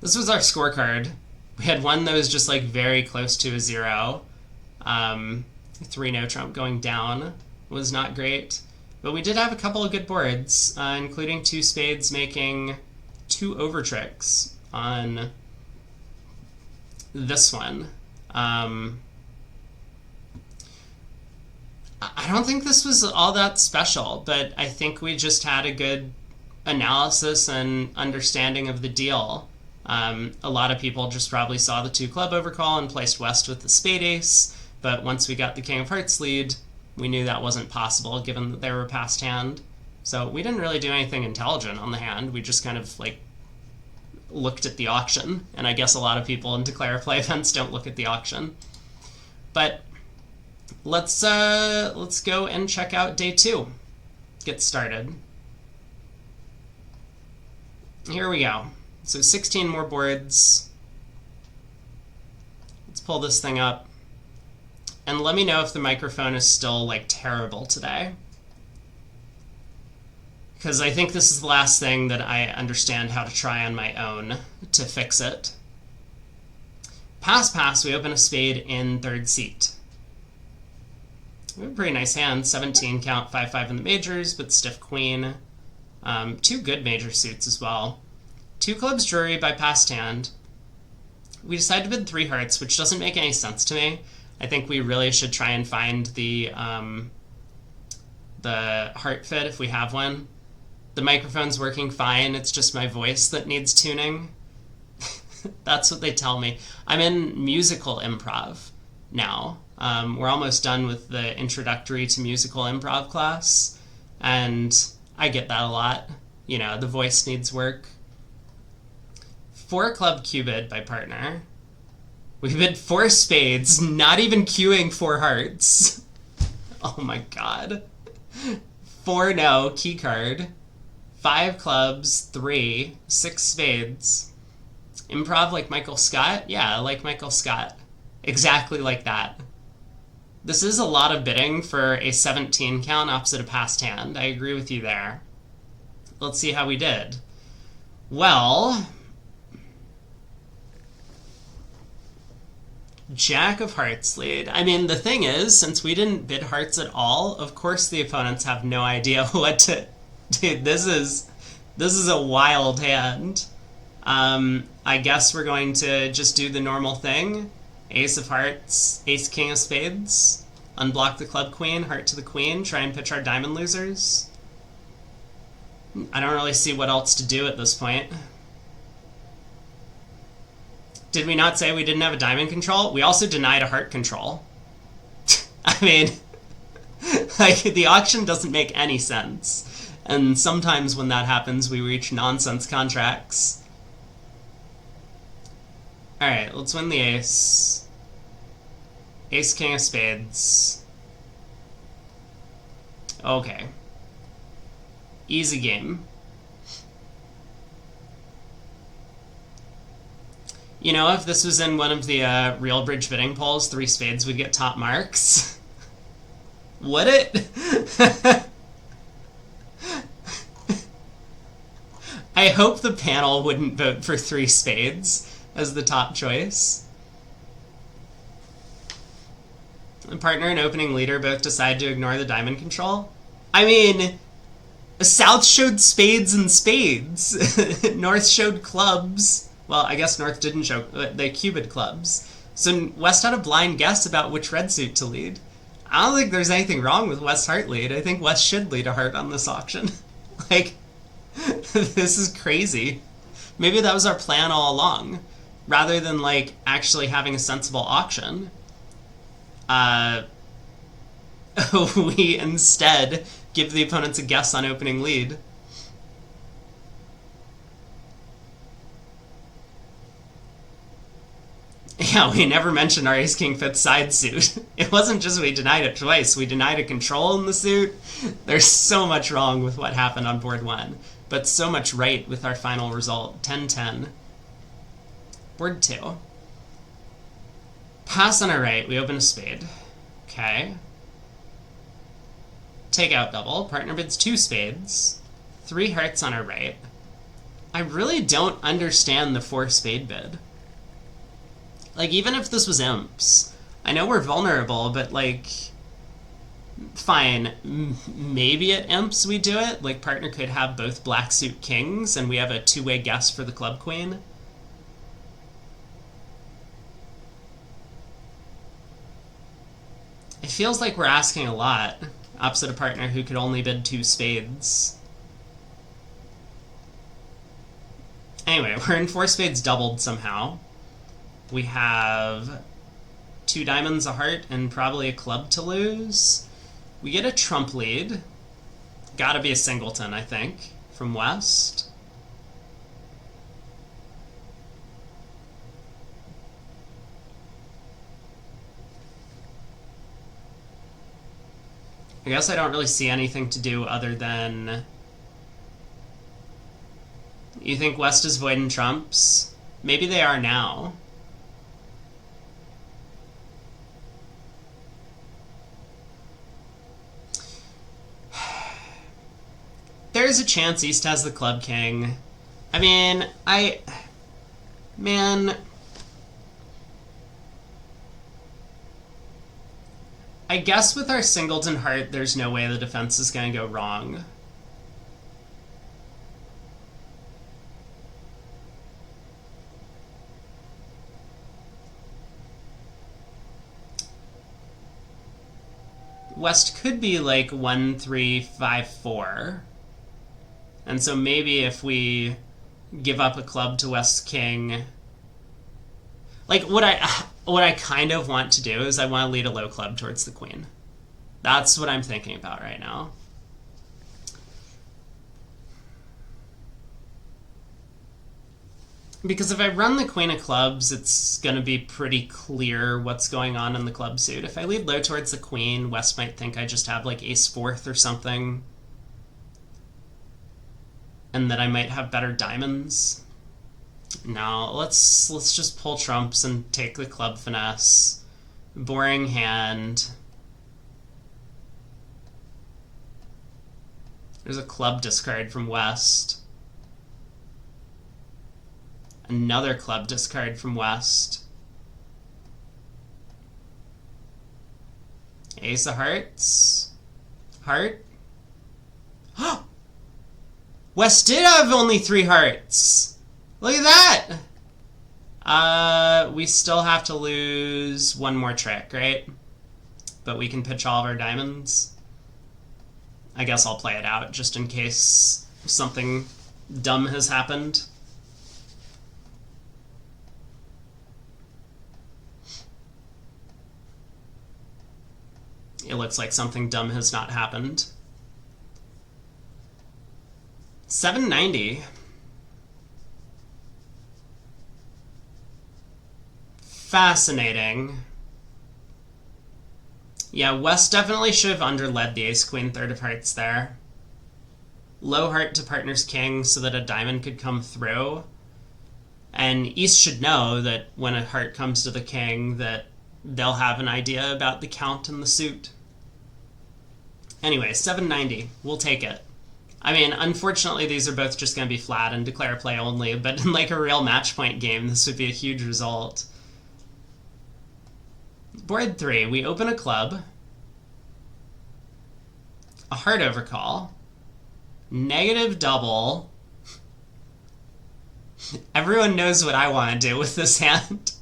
This was our scorecard. We had one that was just like very close to a 0. 3 no trump going down was not great. But we did have a couple of good boards, including 2 spades making 2 over tricks on this one. I don't think this was all that special, but I think we just had a good analysis and understanding of the deal. A lot of people just probably saw the 2 club overcall and placed West with the spade ace, but once we got the King of Hearts lead, we knew that wasn't possible given that they were past hand. So we didn't really do anything intelligent on the hand. We just kind of like looked at the auction, and I guess a lot of people in Declare Play events don't look at the auction. But let's go and check out day 2. Get started. Here we go. So 16 more boards. Let's pull this thing up. And let me know if the microphone is still like terrible today. Because I think this is the last thing that I understand how to try on my own to fix it. Pass, we open a spade in 3rd seat. We have a pretty nice hand, 17 count, 5-5 in the majors, but stiff queen. 2 good major suits as well. 2 clubs jury by past hand. We decide to bid 3 hearts, which doesn't make any sense to me. I think we really should try and find the heart fit if we have one. The microphone's working fine, it's just my voice that needs tuning. That's what they tell me. I'm in musical improv now. We're almost done with the introductory to musical improv class, and I get that a lot. You know, the voice needs work. 4 club Q-bid by partner. We bid 4 spades, not even queuing 4 hearts. Oh my god. 4 no, key card. 5 clubs, 3, 6 spades. Improv like Michael Scott? Yeah, like Michael Scott. Exactly like that. This is a lot of bidding for a 17 count opposite a past hand. I agree with you there. Let's see how we did. Well, Jack of Hearts lead. I mean, the thing is, since we didn't bid hearts at all, of course the opponents have no idea what to... Dude, this is a wild hand. I guess we're going to just do the normal thing. Ace of hearts, ace king of spades. Unblock the club queen, heart to the queen, try and pitch our diamond losers. I don't really see what else to do at this point. Did we not say we didn't have a diamond control? We also denied a heart control. I mean, like, the auction doesn't make any sense. And sometimes when that happens, we reach nonsense contracts. Alright, let's win the ace. Ace, king of spades. Okay. Easy game. You know, if this was in one of the real bridge bidding polls, 3 spades would get top marks. Would it? I hope the panel wouldn't vote for 3 spades as the top choice. The partner and opening leader both decide to ignore the diamond control. I mean, South showed spades and spades. North showed clubs. Well, I guess North didn't show... They cubed clubs. So West had a blind guess about which red suit to lead. I don't think there's anything wrong with West's heart lead. I think West should lead a heart on this auction. Like, this is crazy. Maybe that was our plan all along. Rather than, like, actually having a sensible auction, we instead give the opponents a guess on opening lead. Yeah, we never mentioned our ace-king fifth side suit. It wasn't just we denied it twice, we denied a control in the suit. There's so much wrong with what happened on board 1, but so much right with our final result, 10-10. Board 2. Pass on our right, we open a spade. Okay. Take out double, partner bids 2 spades. 3 hearts on our right. I really don't understand the 4 spade bid. Like, even if this was imps, I know we're vulnerable, but like, fine, maybe at imps we do it. Like, partner could have both black suit kings, and we have a two-way guess for the club queen. It feels like we're asking a lot, opposite a partner who could only bid 2 spades. Anyway, we're in 4 spades doubled somehow. We have 2 diamonds, a heart, and probably a club to lose. We get a trump lead. Gotta be a singleton, I think, from West. I guess I don't really see anything to do other than... You think West is voiding trumps? Maybe they are now. There's a chance East has the club king. I mean, Man... I guess with our singleton heart, there's no way the defense is going to go wrong. West could be like 1, 3, 5, 4. And so maybe if we give up a club to West king... Like, what I kind of want to do is I want to lead a low club towards the queen. That's what I'm thinking about right now. Because if I run the queen of clubs, it's going to be pretty clear what's going on in the club suit. If I lead low towards the queen, West might think I just have like ace fourth or something. And that I might have better diamonds. No, let's just pull trumps and take the club finesse. Boring hand. There's a club discard from West. Another club discard from West. Ace of hearts. Heart. West did have only 3 hearts. Look at that! We still have to lose one more trick, right? But we can pitch all of our diamonds. I guess I'll play it out just in case something dumb has happened. It looks like something dumb has not happened. 790. Fascinating. Yeah, West definitely should have underled the ace-queen third of hearts there. Low heart to partner's king so that a diamond could come through. And East should know that when a heart comes to the king that they'll have an idea about the count and the suit. Anyway, 790. We'll take it. I mean, unfortunately, these are both just going to be flat and declare play only, but in like a real match point game, this would be a huge result. Board 3, we open a club. A heart overcall. Negative double. Everyone knows what I want to do with this hand.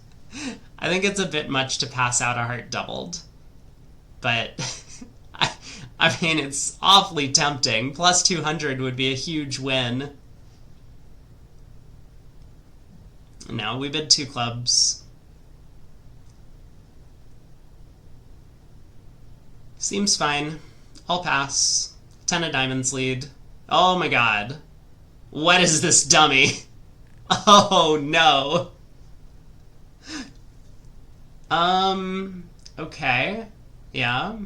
I think it's a bit much to pass out a heart doubled. But, I mean, it's awfully tempting. Plus 200 would be a huge win. No, we bid 2 clubs. Seems fine. I'll pass. 10 of diamonds lead. Oh my god. What is this dummy? Oh no. Okay. Yeah.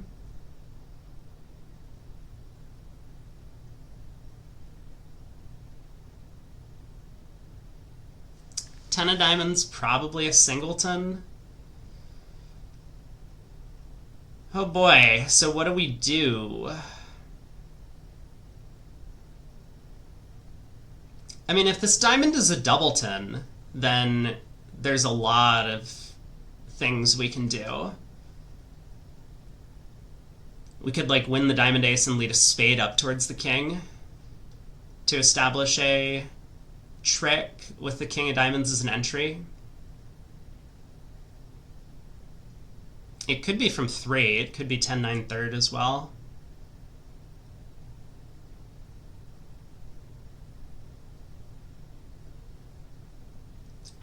Ten of diamonds, probably a singleton. Oh boy, so what do we do? I mean, if this diamond is a doubleton, then there's a lot of things we can do. We could, like, win the diamond ace and lead a spade up towards the king to establish a trick with the king of diamonds as an entry. It could be from 3. It could be 10-9 third as well.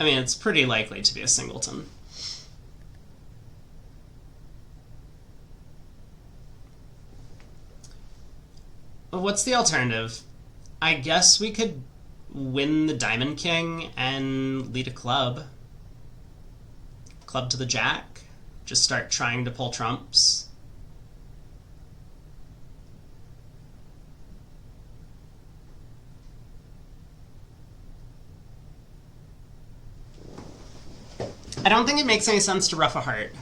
I mean, it's pretty likely to be a singleton. But what's the alternative? I guess we could win the diamond king and lead a club. Club to the jack. Just start trying to pull trumps. I don't think it makes any sense to ruff a heart.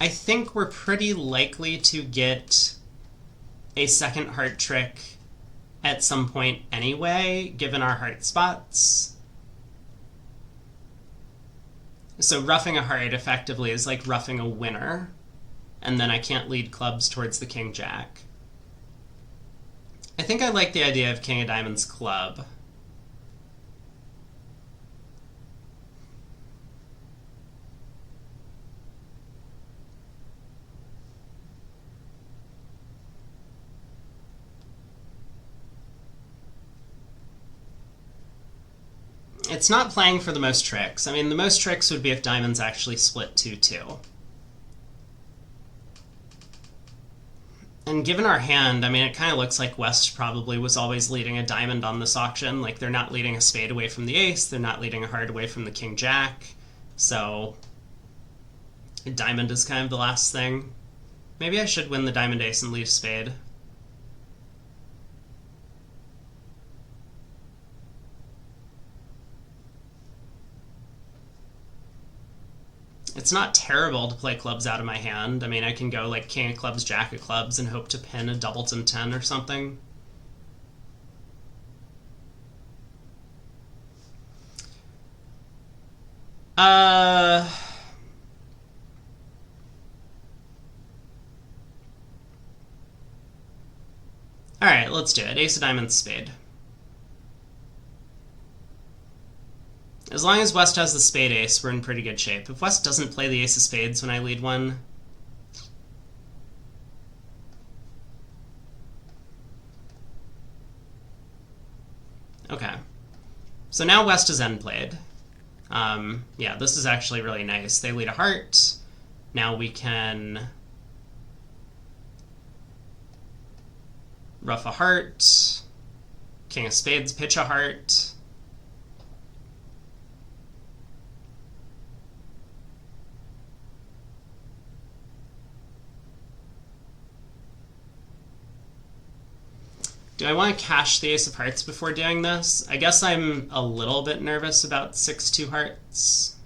I think we're pretty likely to get a second heart trick at some point anyway, given our heart spots. So roughing a heart effectively is like roughing a winner, and then I can't lead clubs towards the king jack. I think I like the idea of king of diamonds club. It's not playing for the most tricks. I mean, the most tricks would be if diamonds actually split 2-2. And given our hand, I mean, it kind of looks like West probably was always leading a diamond on this auction. Like, they're not leading a spade away from the ace, they're not leading a heart away from the king jack. So, a diamond is kind of the last thing. Maybe I should win the diamond ace and leave spade. It's not terrible to play clubs out of my hand. I mean, I can go like king of clubs, jack of clubs, and hope to pin a doubleton 10 or something. Alright, let's do it. Ace of diamonds, spade. As long as West has the spade ace, we're in pretty good shape. If West doesn't play the ace of spades when I lead one... Okay. So now West is end played. Yeah, this is actually really nice. They lead a heart. Now we can ruff a heart. King of spades, pitch a heart. Do I want to cash the ace of hearts before doing this? I guess I'm a little bit nervous about 6-2 hearts.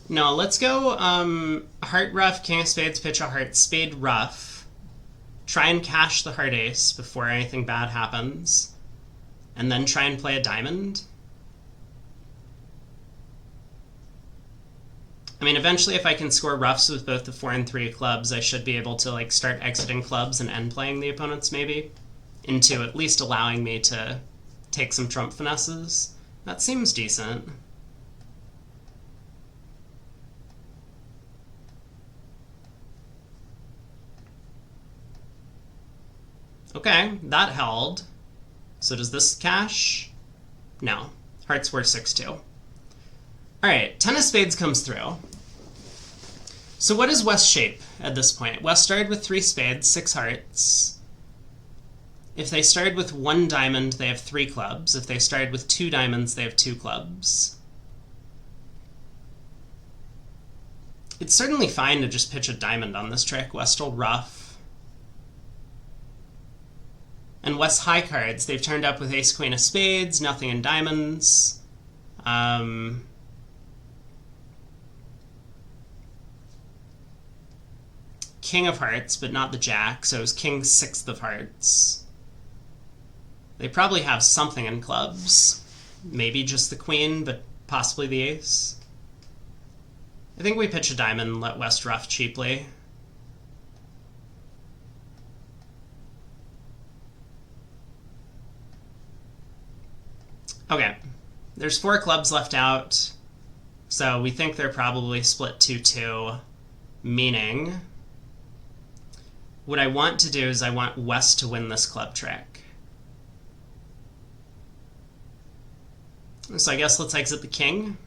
No, let's go heart ruff, king of spades, pitch a heart, spade ruff. Try and cash the heart ace before anything bad happens, and then try and play a diamond. I mean, eventually if I can score ruffs with both the 4 and 3 of clubs, I should be able to like start exiting clubs and end playing the opponents maybe, into at least allowing me to take some trump finesses. That seems decent. Okay, that held. So does this cash? No. Hearts were 6-2. Alright, 10 of spades comes through. So what is West's shape at this point? West started with 3 spades, 6 hearts. If they started with 1 diamond, they have 3 clubs. If they started with 2 diamonds, they have 2 clubs. It's certainly fine to just pitch a diamond on this trick. West will ruff. And West's high cards, they've turned up with ace queen of spades, nothing in diamonds. King of hearts, but not the jack, so it was king sixth of hearts. They probably have something in clubs. Maybe just the queen, but possibly the ace. I think we pitch a diamond and let West ruff cheaply. Okay, there's 4 clubs left out, so we think they're probably split 2-2, meaning what I want to do is I want West to win this club trick. So I guess let's exit the king.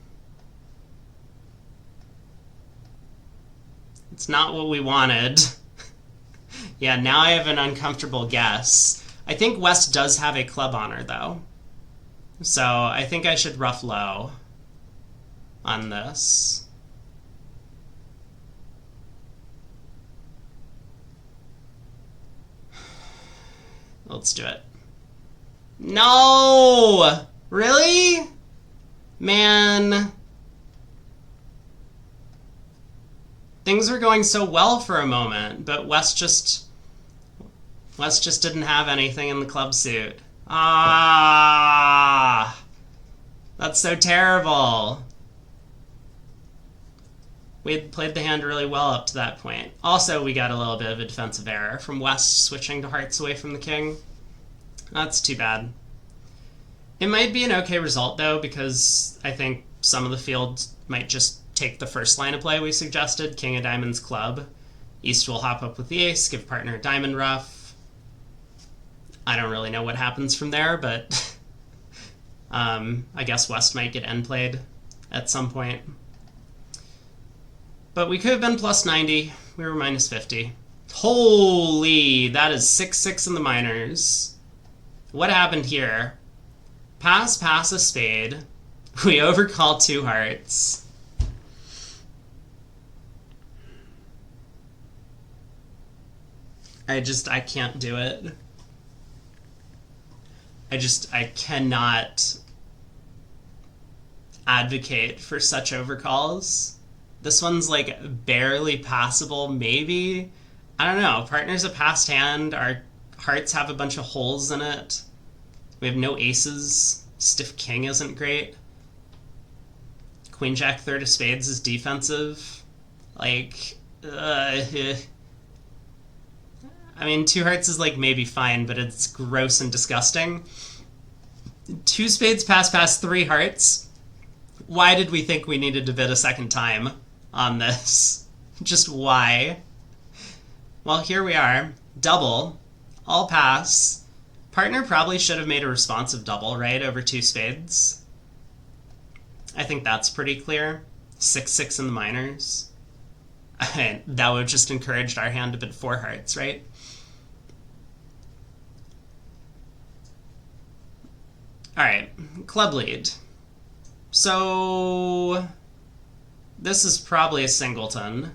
It's not what we wanted. Yeah, now I have an uncomfortable guess. I think West does have a club honor, though. So I think I should ruff low on this. Let's do it. No! Really? Man. Things were going so well for a moment, but West just didn't have anything in the club suit. Ah! That's so terrible. We had played the hand really well up to that point. Also, we got a little bit of a defensive error from West switching to hearts away from the king. That's too bad. It might be an okay result, though, because I think some of the field might just take the first line of play we suggested, king of diamonds club. East will hop up with the ace, give partner a diamond ruff. I don't really know what happens from there, but I guess West might get end played at some point. But we could have been plus 90. We were minus 50. Holy, that is 6-6 in the minors. What happened here? Pass a spade. We overcall 2 hearts. I can't do it. I cannot advocate for such overcalls. This one's like barely passable, maybe. I don't know. Partner's a passed hand. Our hearts have a bunch of holes in it. We have no aces. Stiff king isn't great. Queen jack third of spades is defensive. Like, I mean, 2 hearts is like maybe fine, but it's gross and disgusting. 2 spades pass 3 hearts. Why did we think we needed to bid a second time on this? Just why? Well, here we are. Double. All pass. Partner probably should have made a responsive double, right, over 2 spades. I think that's pretty clear. 6-6 in the minors. That would have just encouraged our hand to bid 4 hearts, right? Alright, club lead. So this is probably a singleton.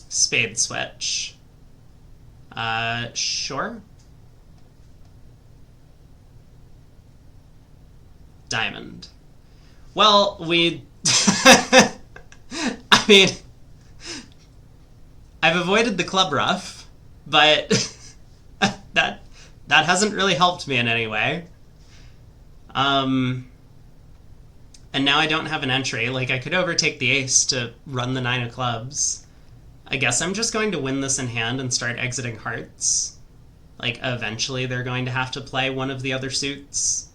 Spade switch. Sure. Diamond. Well, we... I mean, I've avoided the club ruff, but that hasn't really helped me in any way. And now I don't have an entry. Like, I could overtake the ace to run the 9 of clubs. I guess I'm just going to win this in hand and start exiting hearts. Like, eventually they're going to have to play one of the other suits.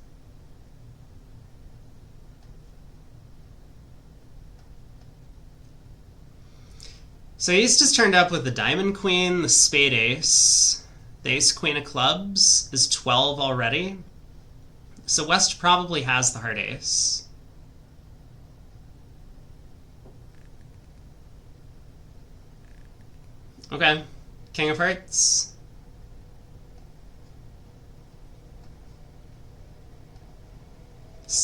So East has turned up with the diamond queen, the spade ace. The ace queen of clubs is 12 already. So West probably has the heart ace. Okay, king of hearts.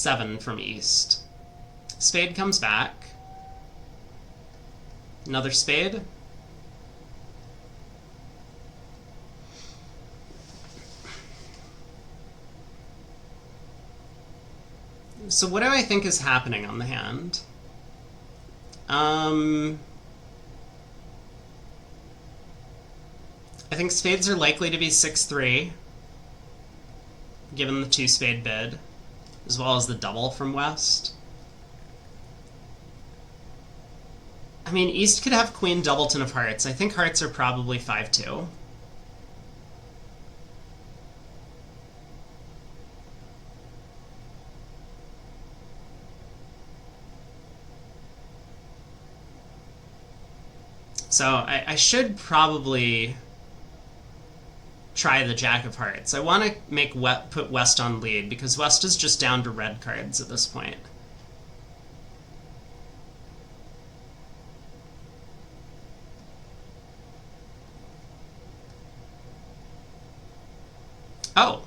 7 from East. Spade comes back. Another spade. So what do I think is happening on the hand? I think spades are likely to be 6-3, given the 2-spade bid, as well as the double from West. I mean, East could have Queen Doubleton of Hearts. I think hearts are probably 5-2. So I should probably try the Jack of Hearts. I want to put West on lead, because West is just down to red cards at this point. Oh.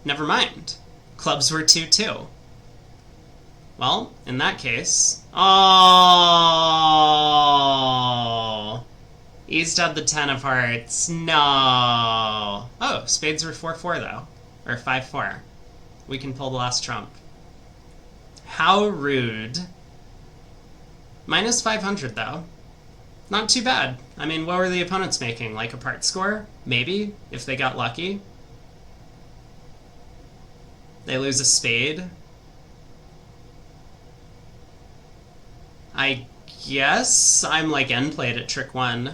Never mind. Clubs were 2-2. Well, in that case... Oh! East had the 10 of hearts. No! Oh, spades were 4-4, though. Or 5-4. We can pull the last trump. How rude. Minus 500, though. Not too bad. I mean, what were the opponents making? Like a part score? Maybe, if they got lucky. They lose a spade. I guess I'm like end played at trick 1.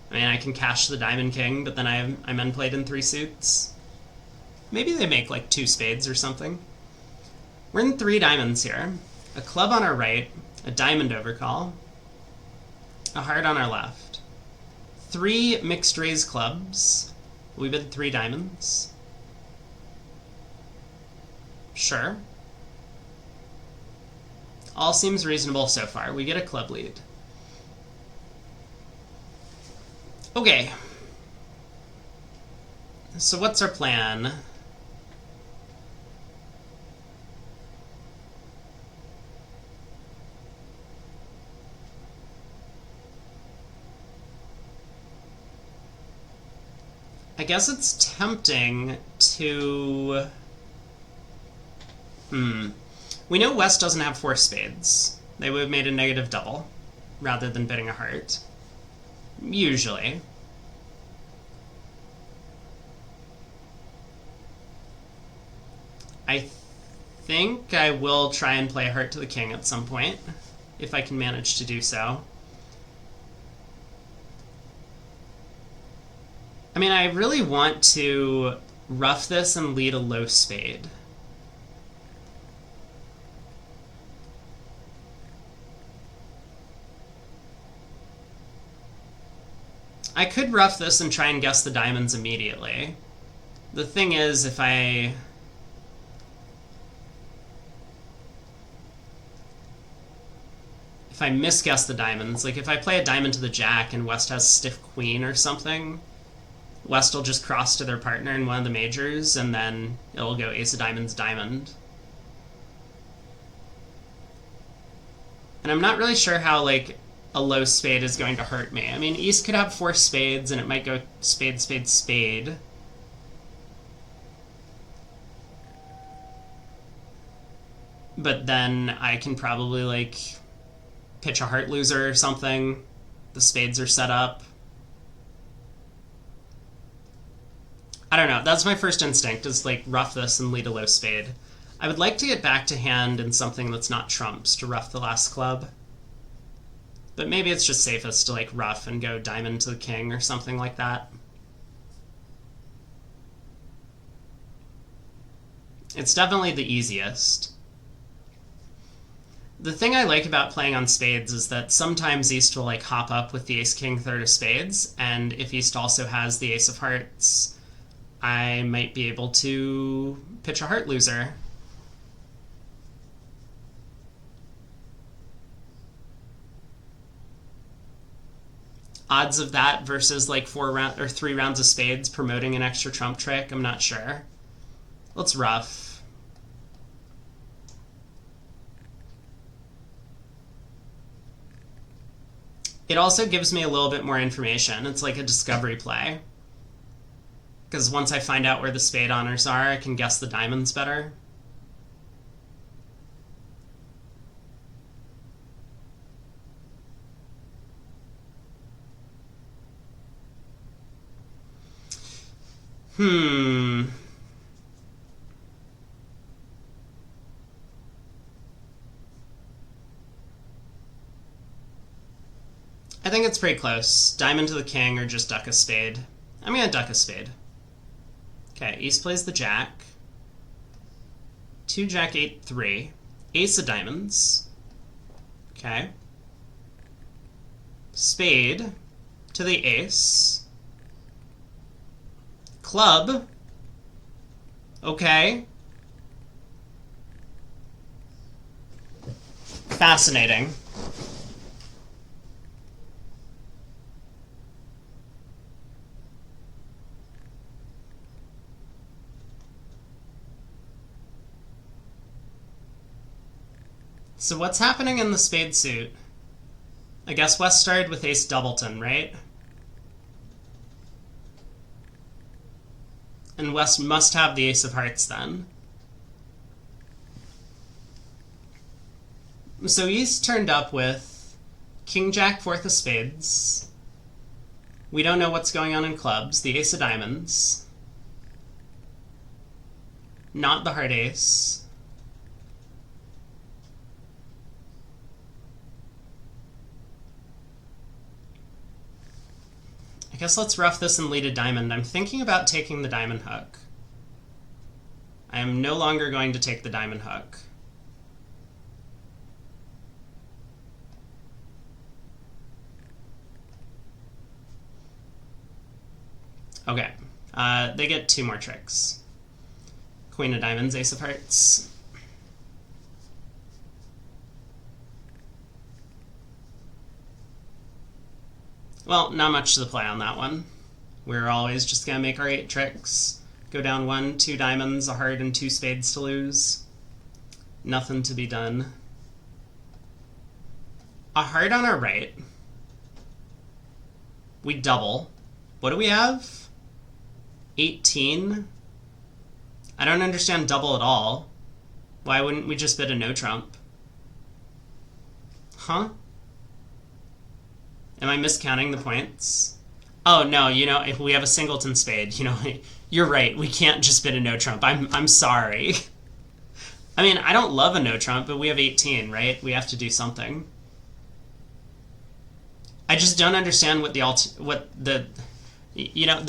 I mean, I can cash the Diamond King, but then I'm end played in 3 suits. Maybe they make like 2 spades or something. We're in 3 diamonds here. A club on our right, a diamond overcall, a heart on our left. 3 mixed raise clubs. We bid 3 diamonds. Sure. All seems reasonable so far. We get a club lead. Okay. So what's our plan? I guess it's tempting to... We know West doesn't have 4 spades. They would have made a negative double rather than bidding a heart. Usually. I think I will try and play a heart to the king at some point, if I can manage to do so. I mean, I really want to rough this and lead a low spade. I could rough this and try and guess the diamonds immediately. The thing is, if I misguess the diamonds, like if I play a diamond to the jack and West has stiff queen or something, West will just cross to their partner in one of the majors, and then it'll go ace of diamonds, diamond. And I'm not really sure how, like, a low spade is going to hurt me. I mean, East could have 4 spades, and it might go spade, spade, spade. But then I can probably, like, pitch a heart loser or something. The spades are set up. I don't know. That's my first instinct, is, like, rough this and lead a low spade. I would like to get back to hand in something that's not trumps to rough the last club. But maybe it's just safest to, like, rough and go diamond to the king or something like that. It's definitely the easiest. The thing I like about playing on spades is that sometimes East will, like, hop up with the ace-king third of spades, and if East also has the ace of hearts, I might be able to pitch a heart loser. Odds of that versus like 3 rounds of spades promoting an extra trump trick, I'm not sure. Let's rough. It also gives me a little bit more information. It's like a discovery play. Because once I find out where the spade honors are, I can guess the diamonds better. I think it's pretty close. Diamond to the king or just duck a spade. I'm going to duck a spade. Okay, East plays the jack. 2 jack 8 3. Ace of diamonds. Okay. Spade to the ace. Club. Okay. Fascinating. So what's happening in the spade suit? I guess West started with ace doubleton, right? And West must have the ace of hearts then. So East turned up with king jack fourth of spades. We don't know what's going on in clubs. The ace of diamonds. Not the heart ace. I guess let's rough this and lead a diamond. I'm thinking about taking the diamond hook. I am no longer going to take the diamond hook. Okay. They get 2 more tricks. Queen of diamonds, ace of hearts. Well, not much to the play on that one. We're always just going to make our 8 tricks. Go down 1, 2 diamonds, a heart, and 2 spades to lose. Nothing to be done. A heart on our right. We double. What do we have? 18? I don't understand double at all. Why wouldn't we just bid a no trump? Huh? Am I miscounting the points? Oh, no, if we have a singleton spade, you're right. We can't just bid a no trump. I'm sorry. I mean, I don't love a no trump, but we have 18, right? We have to do something. I just don't understand what the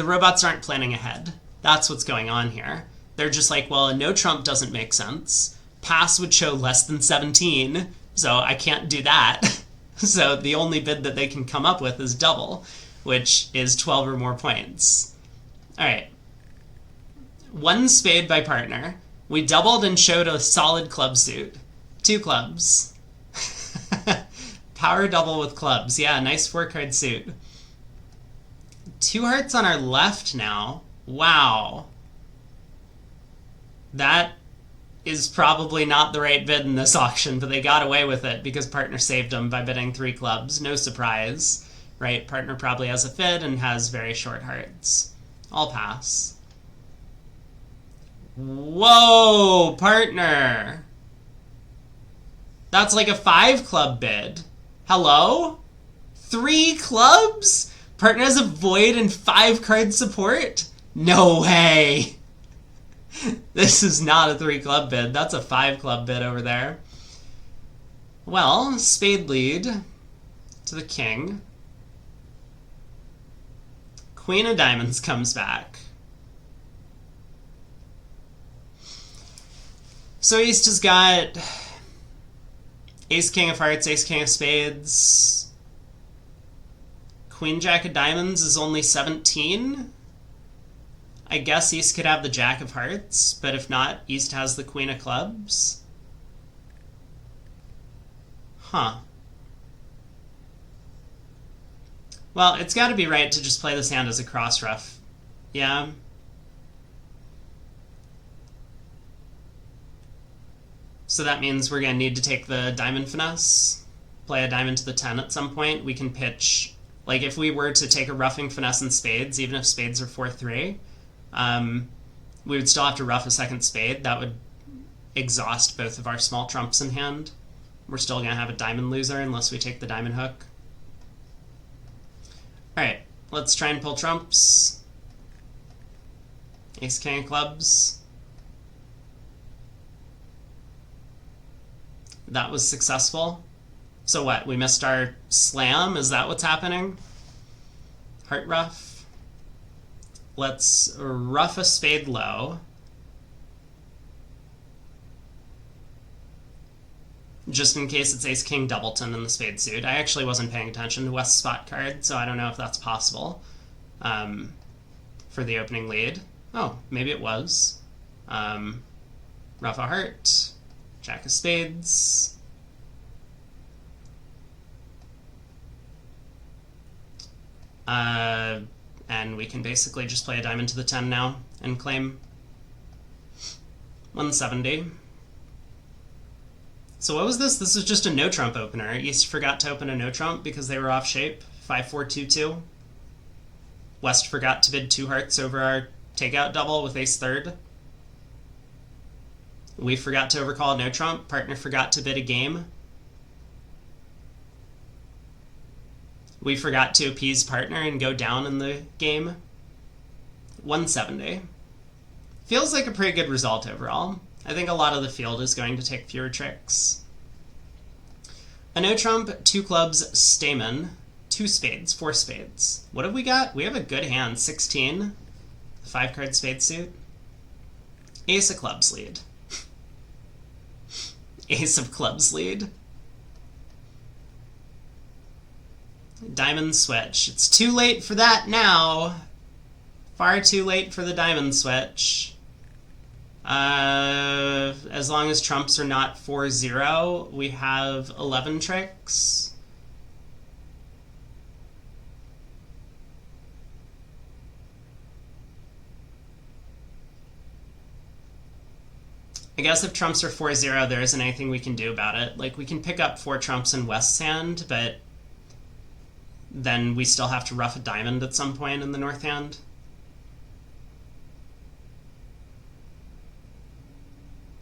robots aren't planning ahead. That's what's going on here. They're just like, well, a no trump doesn't make sense. Pass would show less than 17, so I can't do that. So the only bid that they can come up with is double, which is 12 or more points. All right. 1 spade by partner. We doubled and showed a solid club suit. 2 clubs. Power double with clubs. Yeah, nice 4-card suit. 2 hearts on our left now. Wow. That is probably not the right bid in this auction, but they got away with it because partner saved them by bidding 3 clubs. No surprise, right? Partner probably has a fid and has very short hearts. I'll pass. Whoa, partner. That's like a 5 club bid. Hello? 3 clubs? Partner has a void and 5 card support? No way. This is not a 3 club bid. That's a 5 club bid over there. Well, spade lead to the king. Queen of diamonds comes back. So East has got ace king of hearts, ace king of spades. Queen jack of diamonds is only 17. I guess East could have the jack of hearts, but if not, East has the queen of clubs. Huh. Well, it's got to be right to just play this hand as a cross ruff. Yeah. So that means we're going to need to take the diamond finesse. play a diamond to the 10 at some point, we can pitch, like if we were to take a roughing, finesse, and spades, even if spades are 4-3, we would still have to rough a second spade. That would exhaust both of our small trumps in hand. We're still going to have a diamond loser unless we take the diamond hook. Alright, let's try and pull trumps. Ace, king of clubs. That was successful. So what, we missed our slam? Is that what's happening? Heart rough. Let's rough a spade low. Just in case it's ace-king doubleton in the spade suit. I actually wasn't paying attention to West's spot card, so I don't know if that's possible for the opening lead. Oh, maybe it was. Rough a heart. Jack of spades. And we can basically just play a diamond to the 10 now and claim 170. So what was this? This was just a no-trump opener. East forgot to open a no-trump because they were off shape. 5-4-2-2. West forgot to bid 2 hearts over our takeout double with ace third. We forgot to overcall a no-trump. Partner forgot to bid a game. We forgot to appease partner and go down in the game. 170. Feels like a pretty good result overall. I think a lot of the field is going to take fewer tricks. A no-trump, 2 clubs, stamen, 2 spades, 4 spades. What have we got? We have a good hand, 16. 5-card spade suit. Ace of clubs lead. Ace of clubs lead. Diamond switch. It's too late for that now. Far too late for the diamond switch. As long as trumps are not 4-0, we have 11 tricks. I guess if trumps are 4-0, there isn't anything we can do about it. Like, we can pick up 4 trumps in West's hand, but then we still have to rough a diamond at some point in the north hand.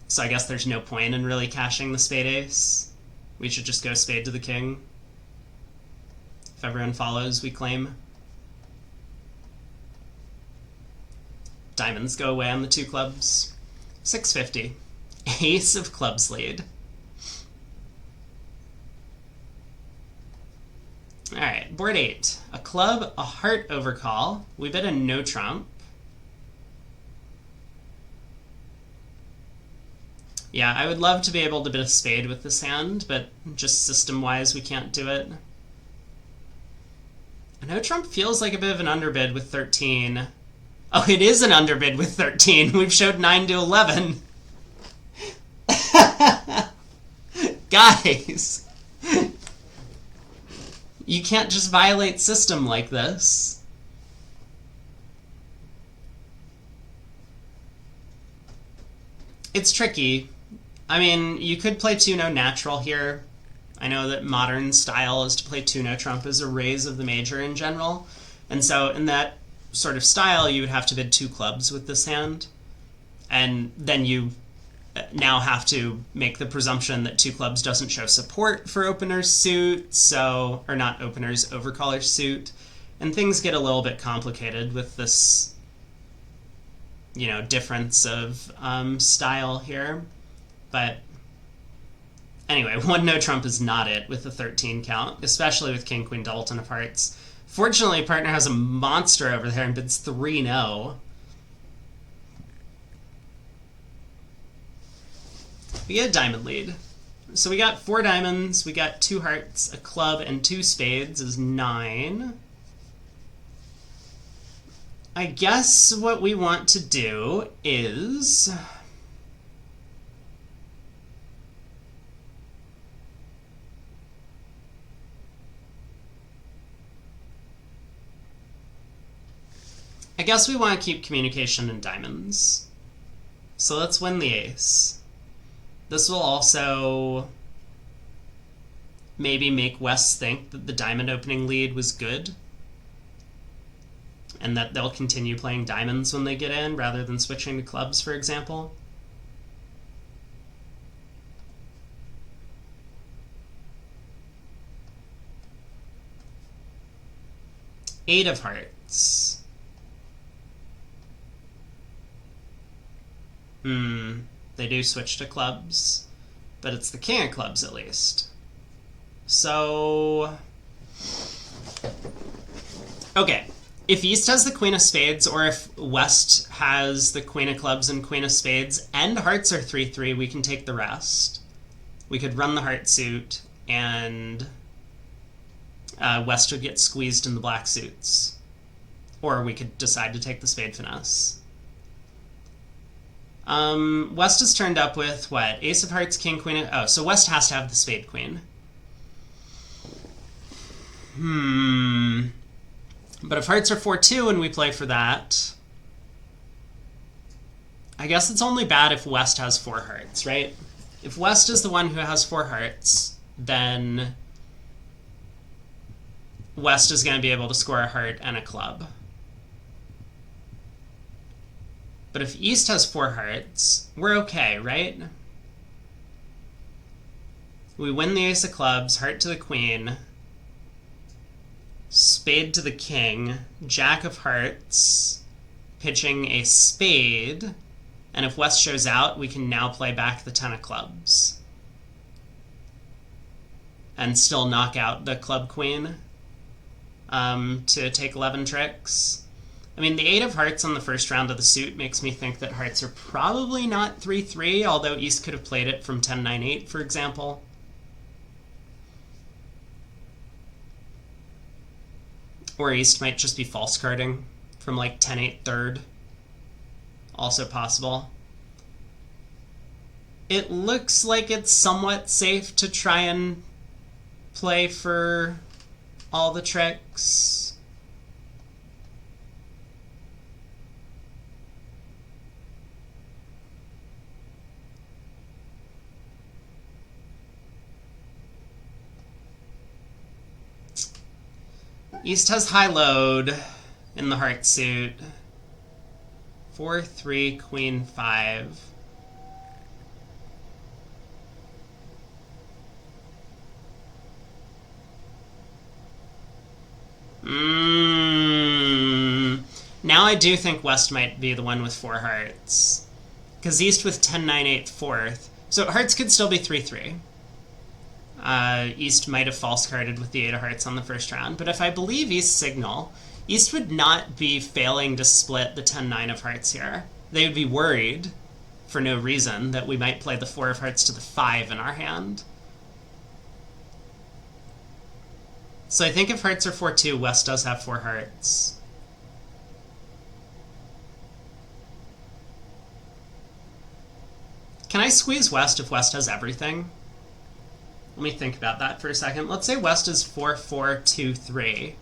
So I guess there's no point in really cashing the spade ace. We should just go spade to the king. If everyone follows, we claim. Diamonds go away on the 2 clubs. 650. Ace of clubs lead. Alright, board 8. A club, a heart overcall. We bid a no trump. Yeah, I would love to be able to bid a spade with this hand, but just system-wise we can't do it. A no trump feels like a bit of an underbid with 13. Oh, it is an underbid with 13. We've showed 9 to 11. Guys! You can't just violate system like this. It's tricky. I mean, you could play 2-no natural here. I know that modern style is to play 2-no trump as a raise of the major in general. And so in that sort of style, you would have to bid 2 clubs with this hand. And then you now have to make the presumption that 2 clubs doesn't show support for opener's suit, so, or not opener's, overcaller's suit. And things get a little bit complicated with this, you know, difference of style here. But anyway, 1 no trump is not it with the 13 count, especially with king, queen, doubleton of hearts. Fortunately, partner has a monster over there and bids 3-no. We get a diamond lead. So we got 4 diamonds, we got 2 hearts, a club, and 2 spades is 9. I guess what we want to do is... I guess we want to keep communication in diamonds. So let's win the ace. This will also maybe make West think that the diamond opening lead was good, and that they'll continue playing diamonds when they get in rather than switching to clubs, for example. Eight of Hearts. They do switch to clubs, but it's the King of Clubs at least. So, okay. If East has the Queen of Spades, or if West has the Queen of Clubs and Queen of Spades, and Hearts are 3-3, we can take the rest. We could run the Heart suit, and West would get squeezed in the black suits. Or we could decide to take the Spade Finesse. West is turned up with, what? Ace of Hearts, King, Queen of... Oh, so West has to have the Spade Queen. But if Hearts are 4-2 and we play for that, I guess it's only bad if West has 4 hearts, right? If West is the one who has 4 hearts, then West is going to be able to score a heart and a club. But if East has 4 hearts, we're okay, right? We win the Ace of Clubs, Heart to the Queen, Spade to the King, Jack of Hearts, pitching a Spade, and if West shows out, we can now play back the 10 of Clubs. And still knock out the Club Queen to take 11 tricks. I mean, the 8 of Hearts on the first round of the suit makes me think that Hearts are probably not 3-3, although East could have played it from 10-9-8, for example. Or East might just be false carding from like 10-8 third. Also possible. It looks like it's somewhat safe to try and play for all the tricks. East has high load in the heart suit. 4-3, Queen 5. Now I do think West might be the one with 4 hearts. Because East with 10-9-8 fourth. So hearts could still be 3-3. East might have false carded with the 8 of Hearts on the first round, but if I believe East's signal, East would not be failing to split the 10-9 of Hearts here. They would be worried, for no reason, that we might play the 4 of Hearts to the 5 in our hand. So I think if Hearts are 4-2, West does have 4 hearts. Can I squeeze West if West has everything? Let me think about that for a second. Let's say West is 4-4-2-3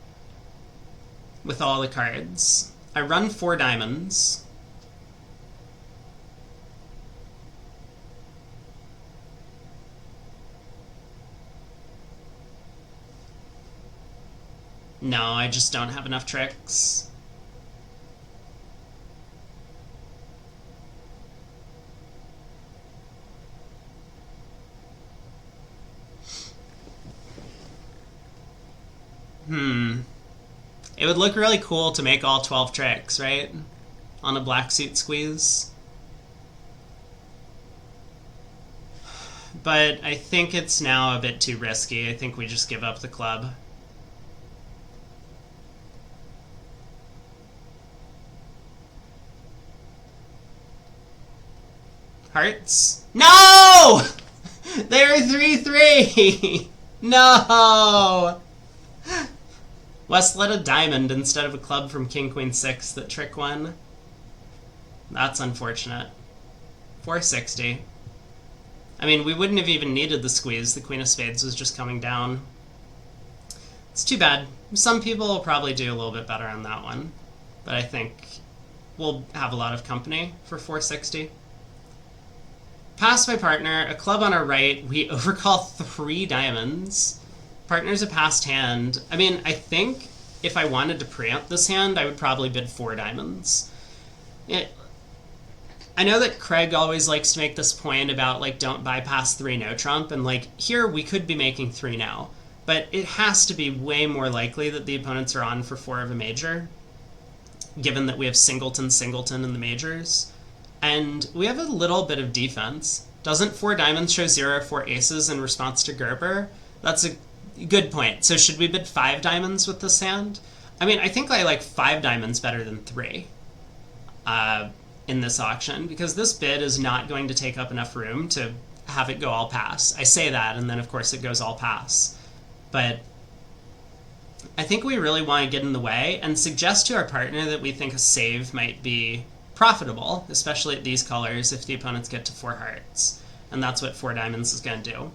with all the cards. I run 4 diamonds. No, I just don't have enough tricks. It would look really cool to make all 12 tricks, right? On a black suit squeeze. But I think it's now a bit too risky. I think we just give up the club. Hearts? No! They're 3-3! No! West let a diamond instead of a club from King Queen 6 that trick won. That's unfortunate. 460. I mean, we wouldn't have even needed the squeeze. The Queen of Spades was just coming down. It's too bad. Some people will probably do a little bit better on that one. But I think we'll have a lot of company for 460. Pass by partner, a club on our right. We overcall 3 diamonds. Partner's a passed hand. I mean, I think if I wanted to preempt this hand, I would probably bid 4 diamonds. I know that Craig always likes to make this point about, like, don't bypass 3 no trump, and, like, here we could be making 3 now. But it has to be way more likely that the opponents are on for 4 of a major, given that we have singleton, singleton in the majors. And we have a little bit of defense. Doesn't 4 diamonds show 0 or 4 aces in response to Gerber? That's a good point. So should we bid 5 diamonds with this hand? I mean, I think I like 5 diamonds better than 3 in this auction, because this bid is not going to take up enough room to have it go all pass. I say that, and then of course it goes all pass. But I think we really want to get in the way and suggest to our partner that we think a save might be profitable, especially at these colors if the opponents get to 4 hearts. And that's what 4 diamonds is going to do.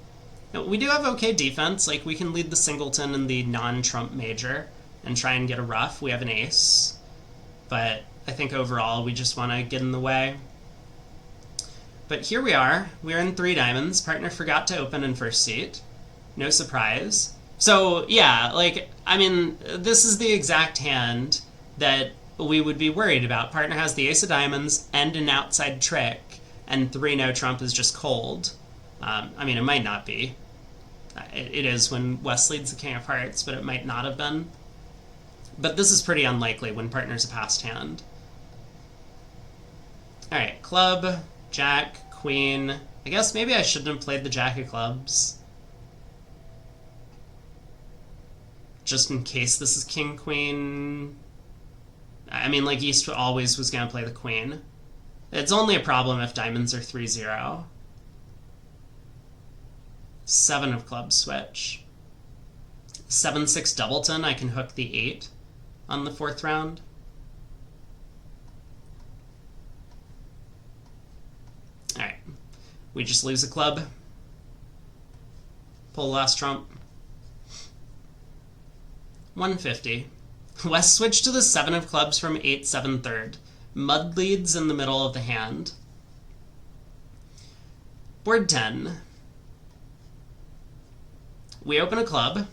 Now, we do have okay defense. Like, we can lead the singleton in the non-trump major and try and get a ruff. We have an ace. But I think overall we just want to get in the way. But here we are. We're in 3 diamonds. Partner forgot to open in first seat. No surprise. So, yeah, like, I mean, this is the exact hand that we would be worried about. Partner has the ace of diamonds and an outside trick, and 3 no trump is just cold. I mean, it might not be. It is when West leads the king of hearts, but it might not have been. But this is pretty unlikely when partner's a passed hand. Alright, club, jack, queen. I guess maybe I shouldn't have played the jack of clubs. Just in case this is king, queen. I mean, like, East always was going to play the queen. It's only a problem if diamonds are 3-0. 7 of clubs switch. 7-6 doubleton, I can hook the 8 on the 4th round. Alright. We just lose a club. Pull last trump. 150. West switched to the 7 of clubs from 8-7 third. Mud leads in the middle of the hand. Board 10. We open a club.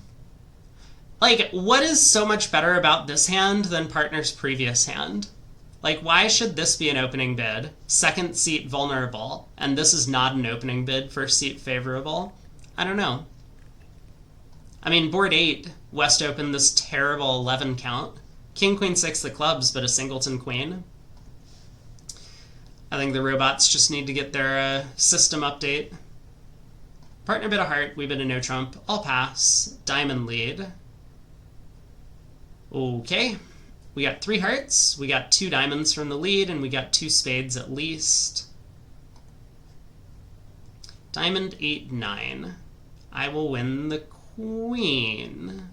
Like, what is so much better about this hand than partner's previous hand? Like, why should this be an opening bid? Second seat vulnerable, and this is not an opening bid, first seat favorable? I don't know. I mean, board 8, West opened this terrible 11 count. King, queen, 6 the clubs, but a singleton queen. I think the robots just need to get their system update. Partner bid a heart, we bid a no trump. I'll pass. Diamond lead. Okay. We got 3 hearts, we got 2 diamonds from the lead, and we got 2 spades at least. Diamond 8, 9. I will win the queen.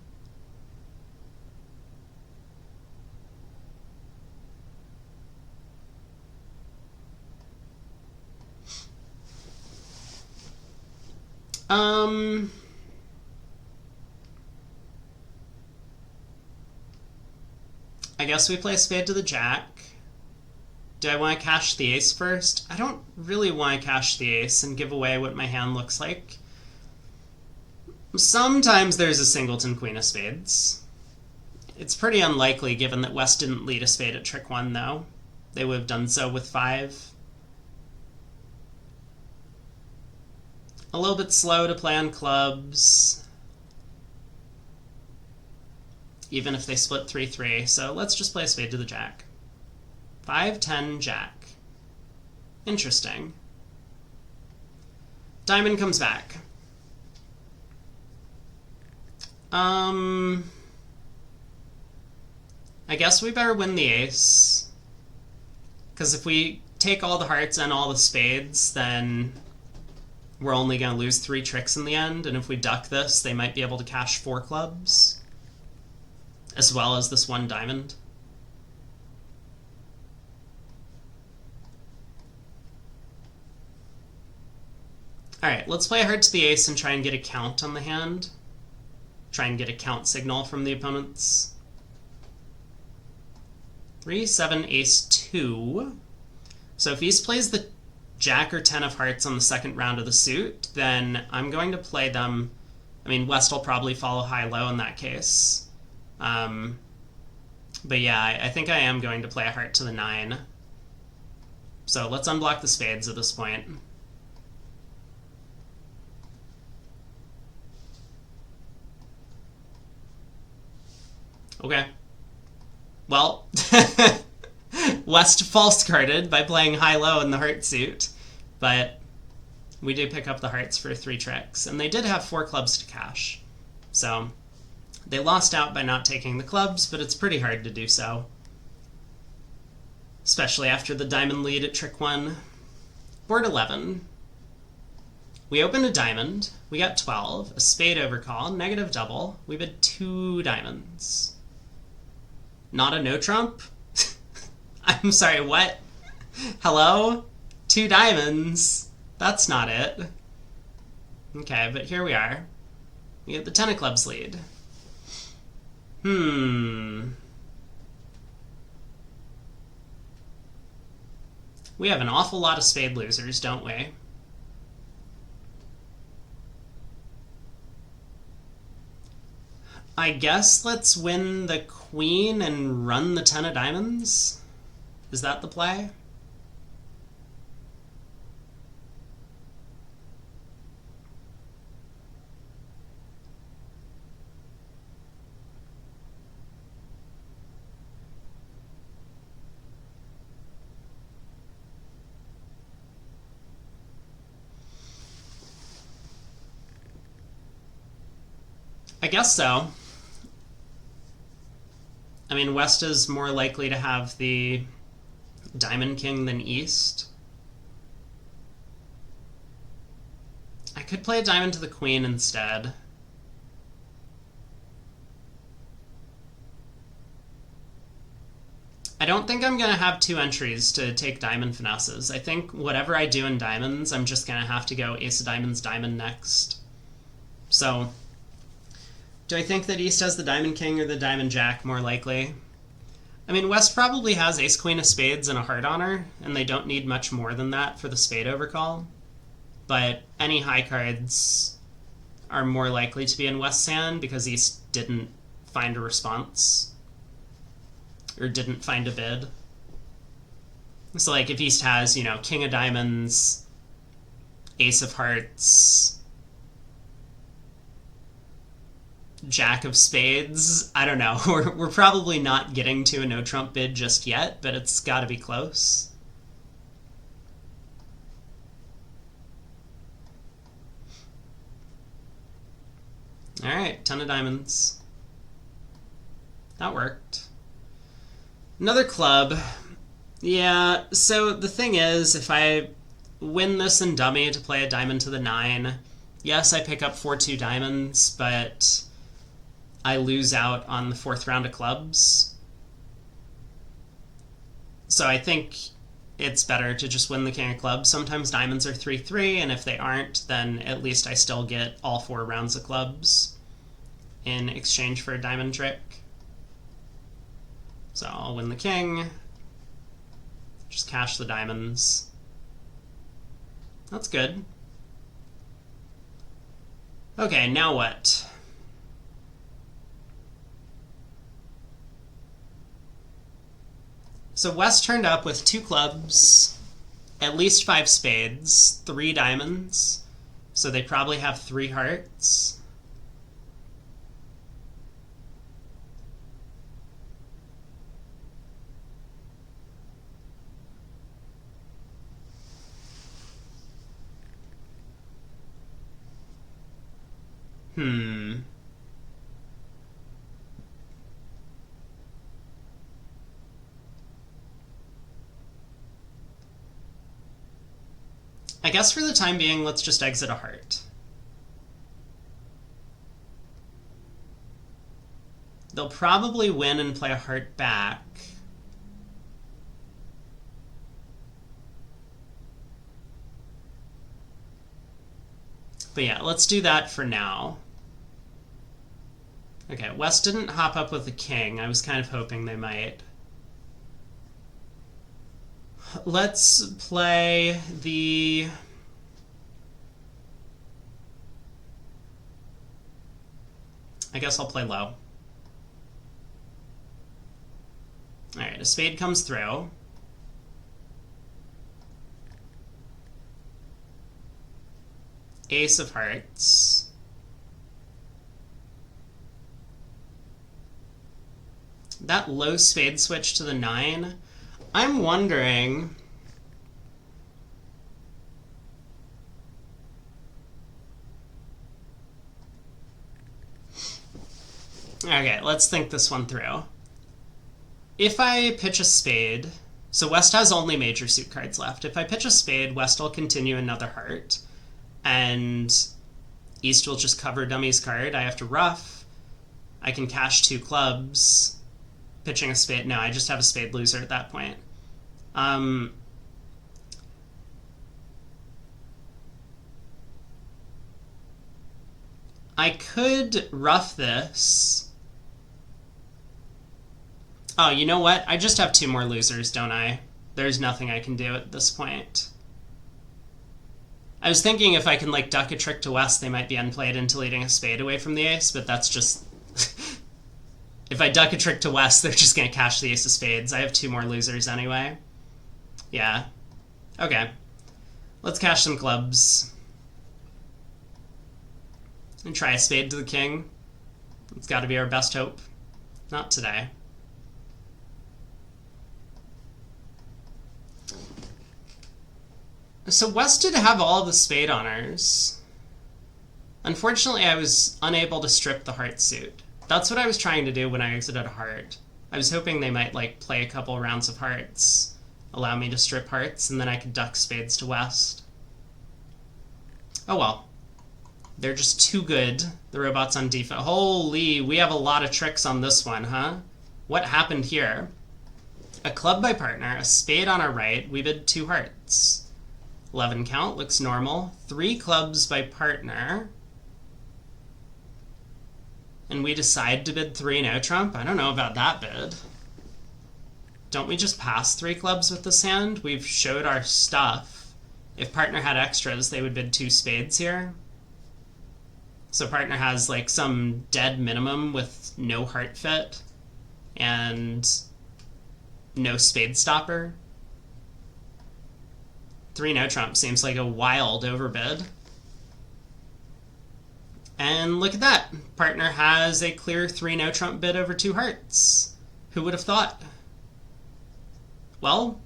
I guess we play a spade to the jack. Do I want to cash the ace first? I don't really want to cash the ace and give away what my hand looks like. Sometimes there's a singleton queen of spades. It's pretty unlikely given that West didn't lead a spade at trick 1, though. They would have done so with 5. A little bit slow to play on clubs, even if they split 3-3, so let's just play a spade to the jack. 5-10 jack. Interesting. Diamond comes back. I guess we better win the ace, because if we take all the hearts and all the spades, then we're only going to lose 3 tricks in the end, and if we duck this, they might be able to cash 4 clubs, as well as this 1 diamond. Alright, let's play a heart to the ace and try and get a count on the hand. Try and get a count signal from the opponents. 3, 7, ace, 2. So if East plays the jack or 10 of hearts on the second round of the suit, then I'm going to play them I mean, West will probably follow high-low in that case. But yeah, I think I am going to play a heart to the 9. So let's unblock the spades at this point. Okay. Well, West false carded by playing high-low in the heart suit, but we do pick up the hearts for 3 tricks, and they did have 4 clubs to cash. So they lost out by not taking the clubs, but it's pretty hard to do so, especially after the diamond lead at trick 1. Board 11. We opened a diamond. We got 12, a spade overcall, negative double. We bid 2 diamonds. Not a no trump? I'm sorry, what? Hello? 2 diamonds? That's not it. Okay, but here we are. We get the 10 of clubs lead. We have an awful lot of spade losers, don't we? I guess let's win the queen and run the 10 of diamonds? Is that the play? I guess so. I mean, West is more likely to have the Diamond King than East. I could play a diamond to the queen instead. I don't think I'm going to have 2 entries to take diamond finesses. I think whatever I do in diamonds, I'm just going to have to go ace of diamonds, diamond next. So do I think that East has the Diamond King or the Diamond Jack more likely? I mean, West probably has Ace Queen of Spades and a heart on her, and they don't need much more than that for the spade overcall. But any high cards are more likely to be in West's hand because East didn't find a response. Or didn't find a bid. So like if East has, you know, King of Diamonds, Ace of Hearts, Jack of Spades, I don't know. We're probably not getting to a no trump bid just yet, but it's got to be close. All right, 10 of diamonds. That worked. Another club. Yeah, so the thing is, if I win this in dummy to play a diamond to the 9, yes, I pick up 4-2 diamonds, but I lose out on the 4th round of clubs. So I think it's better to just win the king of clubs. Sometimes diamonds are 3-3, and if they aren't, then at least I still get all 4 rounds of clubs in exchange for a diamond trick. So I'll win the king, just cash the diamonds. That's good. Okay, now what? So West turned up with 2 clubs, at least 5 spades, 3 diamonds, so they probably have 3 hearts. I guess for the time being, let's just exit a heart. They'll probably win and play a heart back. But yeah, let's do that for now. Okay, West didn't hop up with the king. I was kind of hoping they might. Let's play the... I guess I'll play low. Alright, a spade comes through. Ace of hearts. That low spade switch to the 9. I'm wondering... Okay, let's think this one through. If I pitch a spade... So West has only major suit cards left. If I pitch a spade, West will continue another heart. And East will just cover Dummy's card. I have to ruff. I can cash 2 clubs. Pitching a spade. No, I just have a spade loser at that point. I could ruff this. Oh, you know what? I just have 2 more losers, don't I? There's nothing I can do at this point. I was thinking if I can, like, duck a trick to West, they might be unplayed into leading a spade away from the ace, but that's just... If I duck a trick to West, they're just going to cash the ace of spades. I have 2 more losers anyway. Yeah. Okay. Let's cash some clubs. And try a spade to the king. It's got to be our best hope. Not today. So West did have all the spade honors. Unfortunately, I was unable to strip the heart suit. That's what I was trying to do when I exited a heart. I was hoping they might, like, play a couple rounds of hearts, allow me to strip hearts, and then I could duck spades to West. Oh well. They're just too good, the robots on defense. Holy, we have a lot of tricks on this one, huh? What happened here? A club by partner, a spade on our right, we bid 2 hearts. 11 count, looks normal. 3 clubs by partner. And we decide to bid 3 no trump? I don't know about that bid. Don't we just pass 3 clubs with this hand? We've showed our stuff. If partner had extras, they would bid 2 spades here. So partner has, like, some dead minimum with no heart fit and no spade stopper. 3 no trump seems like a wild overbid. And look at that. Partner has a clear 3 no trump bid over 2 hearts. Who would have thought? Well,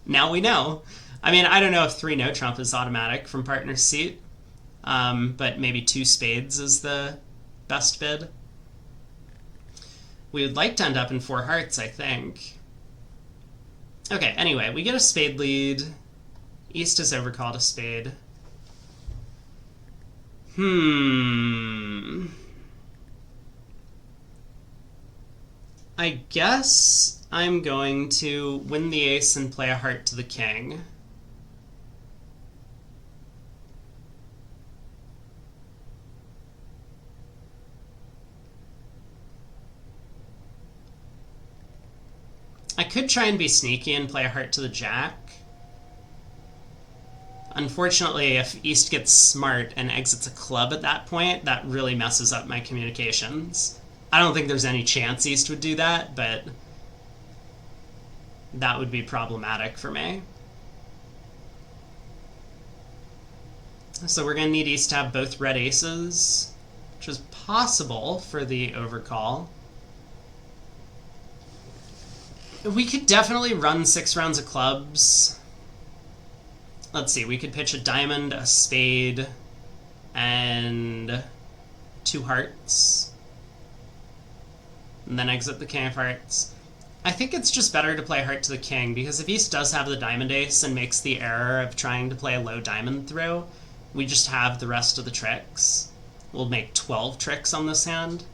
now we know. I mean, I don't know if 3 no trump is automatic from partner's seat, but maybe 2 spades is the best bid. We would like to end up in 4 hearts, I think. Okay, anyway, we get a spade lead. East has overcalled a spade. I guess I'm going to win the ace and play a heart to the king. I could try and be sneaky and play a heart to the jack. Unfortunately, if East gets smart and exits a club at that point, that really messes up my communications. I don't think there's any chance East would do that, but that would be problematic for me. So we're going to need East to have both red aces, which is possible for the overcall. We could definitely run 6 rounds of clubs. Let's see, we could pitch a diamond, a spade, and 2 hearts. And then exit the king of hearts. I think it's just better to play heart to the king, because if East does have the diamond ace and makes the error of trying to play a low diamond through, we just have the rest of the tricks. We'll make 12 tricks on this hand.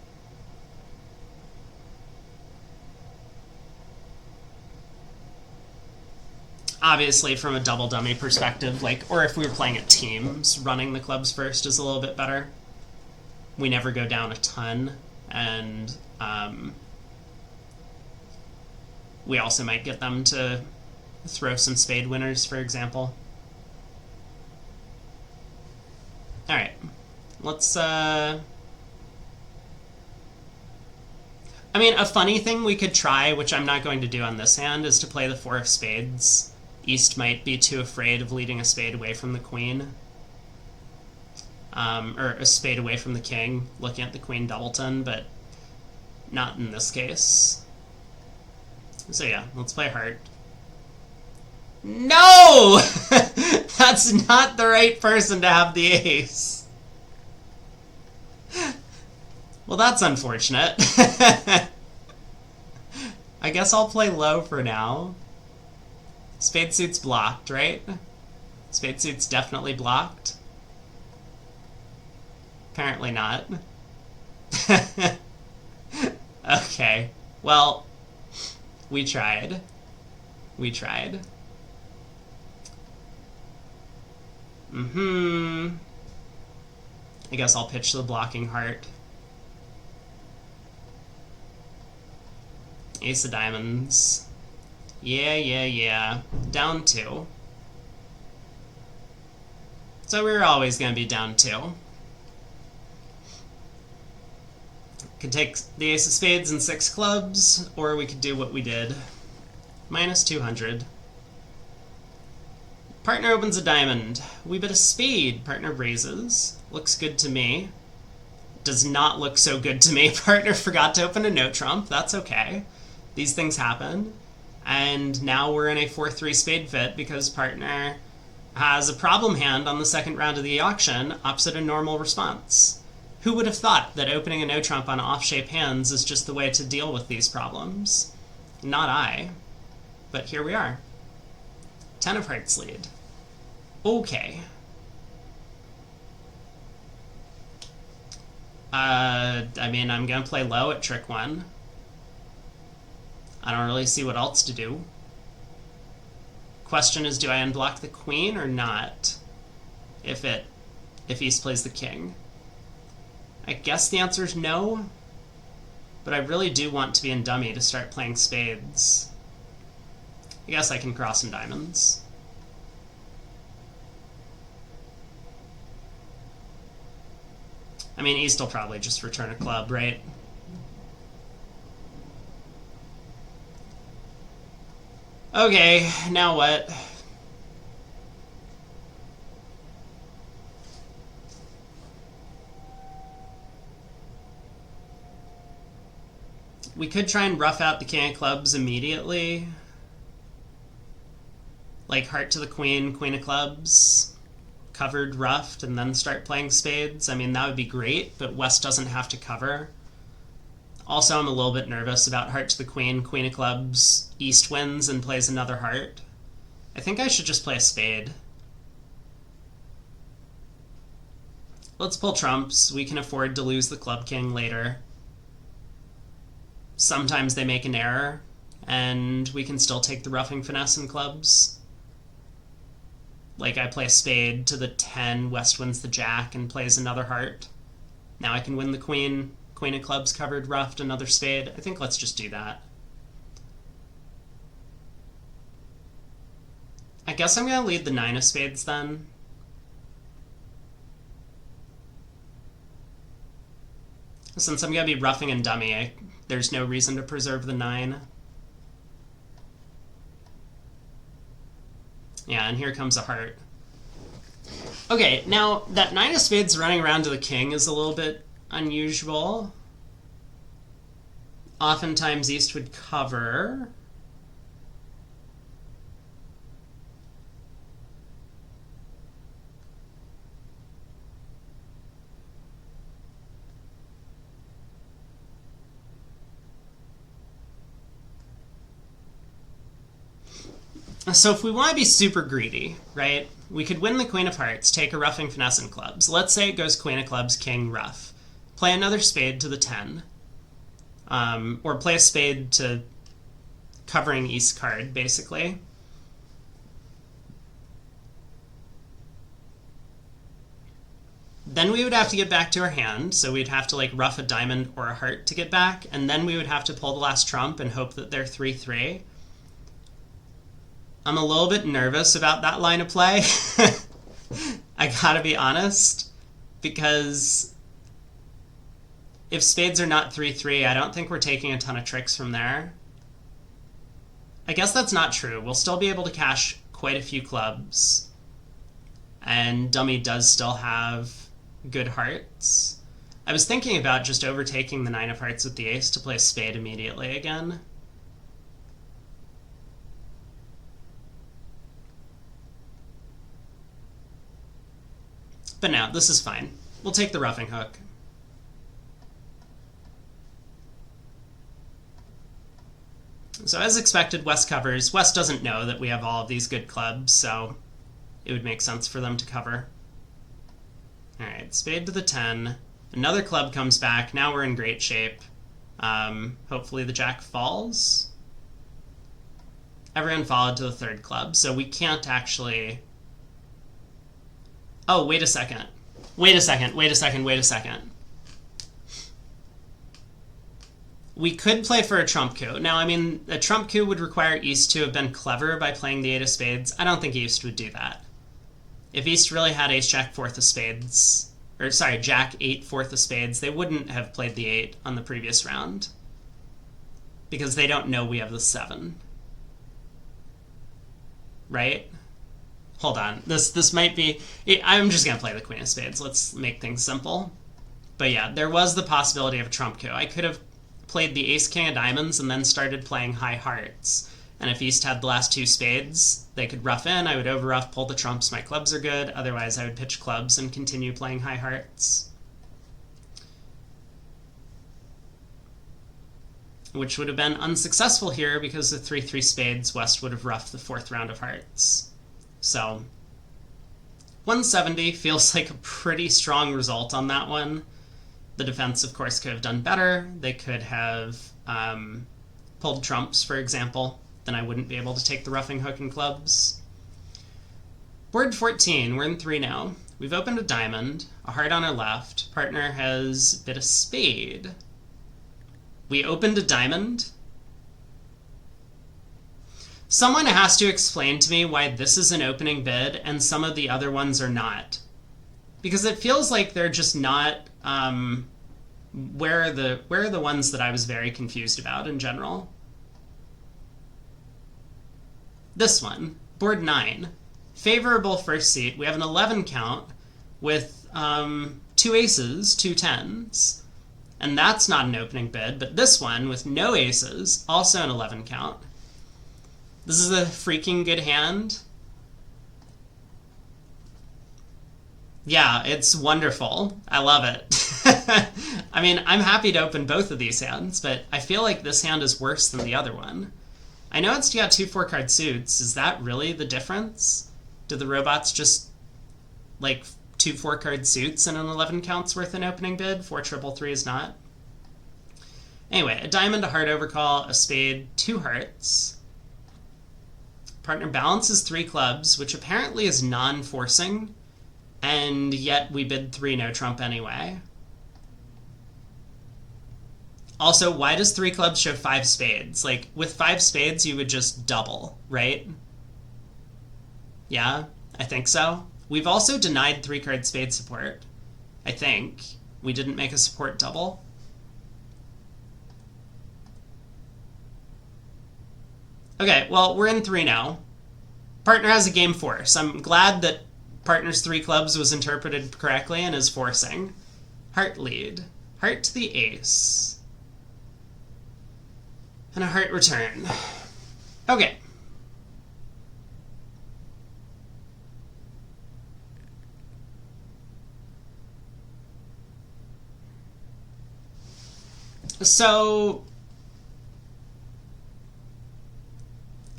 Obviously, from a double dummy perspective, like, or if we were playing at teams, running the clubs first is a little bit better. We never go down a ton, and we also might get them to throw some spade winners, for example. Alright, let's I mean, a funny thing we could try, which I'm not going to do on this hand, is to play the 4 of spades. East might be too afraid of leading a spade away from the queen. Or a spade away from the king, looking at the queen doubleton, but not in this case. So yeah, let's play heart. No! That's not the right person to have the ace. Well, that's unfortunate. I guess I'll play low for now. Spade suit's blocked, right? Spade suit's definitely blocked. Apparently not. Okay. Well, we tried. We tried. I guess I'll pitch the blocking heart. Ace of diamonds. Yeah. Down 2. So we were always going to be down 2. Could take the ace of spades and 6 clubs, or we could do what we did. Minus 200. Partner opens a diamond. We bet a spade. Partner raises. Looks good to me. Does not look so good to me. Partner forgot to open a no trump. That's okay. These things happen. And now we're in a 4-3 spade fit because partner has a problem hand on the second round of the auction opposite a normal response. Who would have thought that opening a no trump on off-shape hands is just the way to deal with these problems? Not I. But here we are. 10 of hearts lead. Okay. I mean, I'm gonna play low at trick 1. I don't really see what else to do. Question is, do I unblock the queen or not? If East plays the king. I guess the answer is no, but I really do want to be in dummy to start playing spades. I guess I can cross some diamonds. I mean, East will probably just return a club, right? Okay, now what? We could try and rough out the king of clubs immediately. Like heart to the queen, queen of clubs, covered, roughed, and then start playing spades. I mean, that would be great, but West doesn't have to cover. Also, I'm a little bit nervous about heart to the queen, queen of clubs, East wins and plays another heart. I think I should just play a spade. Let's pull trumps. We can afford to lose the club king later. Sometimes they make an error, and we can still take the roughing finesse in clubs. Like I play a spade to the 10, West wins the jack and plays another heart. Now I can win the queen, queen of clubs covered, roughed, another spade. I think let's just do that. I guess I'm going to lead the 9 of spades then. Since I'm going to be roughing and dummy, there's no reason to preserve the 9. Yeah, and here comes a heart. Okay, now that 9 of spades running around to the king is a little bit unusual. Oftentimes East would cover. So if we want to be super greedy, right, we could win the queen of hearts, take a roughing finesse in clubs. Let's say it goes queen of clubs, king, rough. Play another spade to the 10. Or play a spade to covering East card, basically. Then we would have to get back to our hand, so we'd have to like rough a diamond or a heart to get back, and then we would have to pull the last trump and hope that they're 3-3. I'm a little bit nervous about that line of play. I gotta be honest, because if spades are not 3-3, I don't think we're taking a ton of tricks from there. I guess that's not true. We'll still be able to cash quite a few clubs. And dummy does still have good hearts. I was thinking about just overtaking the 9 of hearts with the ace to play spade immediately again. But no, this is fine. We'll take the roughing hook. So as expected, West covers. West doesn't know that we have all of these good clubs, so it would make sense for them to cover. All right, spade to the 10. Another club comes back. Now we're in great shape. Hopefully the jack falls. Everyone followed to the 3rd club, so we can't actually... Oh, wait a second. Wait a second. We could play for a trump coup. Now, I mean, a trump coup would require East to have been clever by playing the 8 of spades. I don't think East would do that. If East really had ace-jack 4th of spades, or sorry, jack 8 4th of spades, they wouldn't have played the 8 on the previous round. Because they don't know we have the 7. Right? Hold on. This might be... I'm just going to play the queen of spades. Let's make things simple. But yeah, there was the possibility of a trump coup. I could have played the ace-king of diamonds and then started playing high hearts. And if East had the last 2 spades, they could rough in. I would over-rough, pull the trumps. My clubs are good. Otherwise, I would pitch clubs and continue playing high hearts. Which would have been unsuccessful here because the 3-3 spades, West would have roughed the 4th round of hearts. So 170 feels like a pretty strong result on that one. The defense, of course, could have done better. They could have pulled trumps, for example. Then I wouldn't be able to take the roughing hook and clubs. Board 14, we're in 3 now. We've opened a diamond, a heart on our left. Partner has bid a spade. We opened a diamond. Someone has to explain to me why this is an opening bid and some of the other ones are not. Because it feels like they're just not... where are the ones that I was very confused about in general? This one, board 9. Favorable first seat. We have an 11 count with 2 aces, 2 10s. And that's not an opening bid, but this one with no aces, also an 11 count. This is a freaking good hand. Yeah, it's wonderful. I love it. I mean, I'm happy to open both of these hands, but I feel like this hand is worse than the other one. I know it's got 2 4-card suits. Is that really the difference? Do the robots just, like, 2 4-card suits and an 11 counts worth an opening bid? 4 3 is not? Anyway, a diamond, a heart overcall, a spade, 2 hearts. Partner balances 3 clubs, which apparently is non-forcing, and yet we bid 3 no trump anyway. Also, why does 3 clubs show 5 spades? Like, with 5 spades, you would just double, right? Yeah, I think so. We've also denied 3-card spade support, I think. We didn't make a support double. Okay, well, we're in 3 now. Partner has a game force. I'm glad that partner's 3 clubs was interpreted correctly and is forcing. Heart lead. Heart to the ace. And a heart return. Okay. So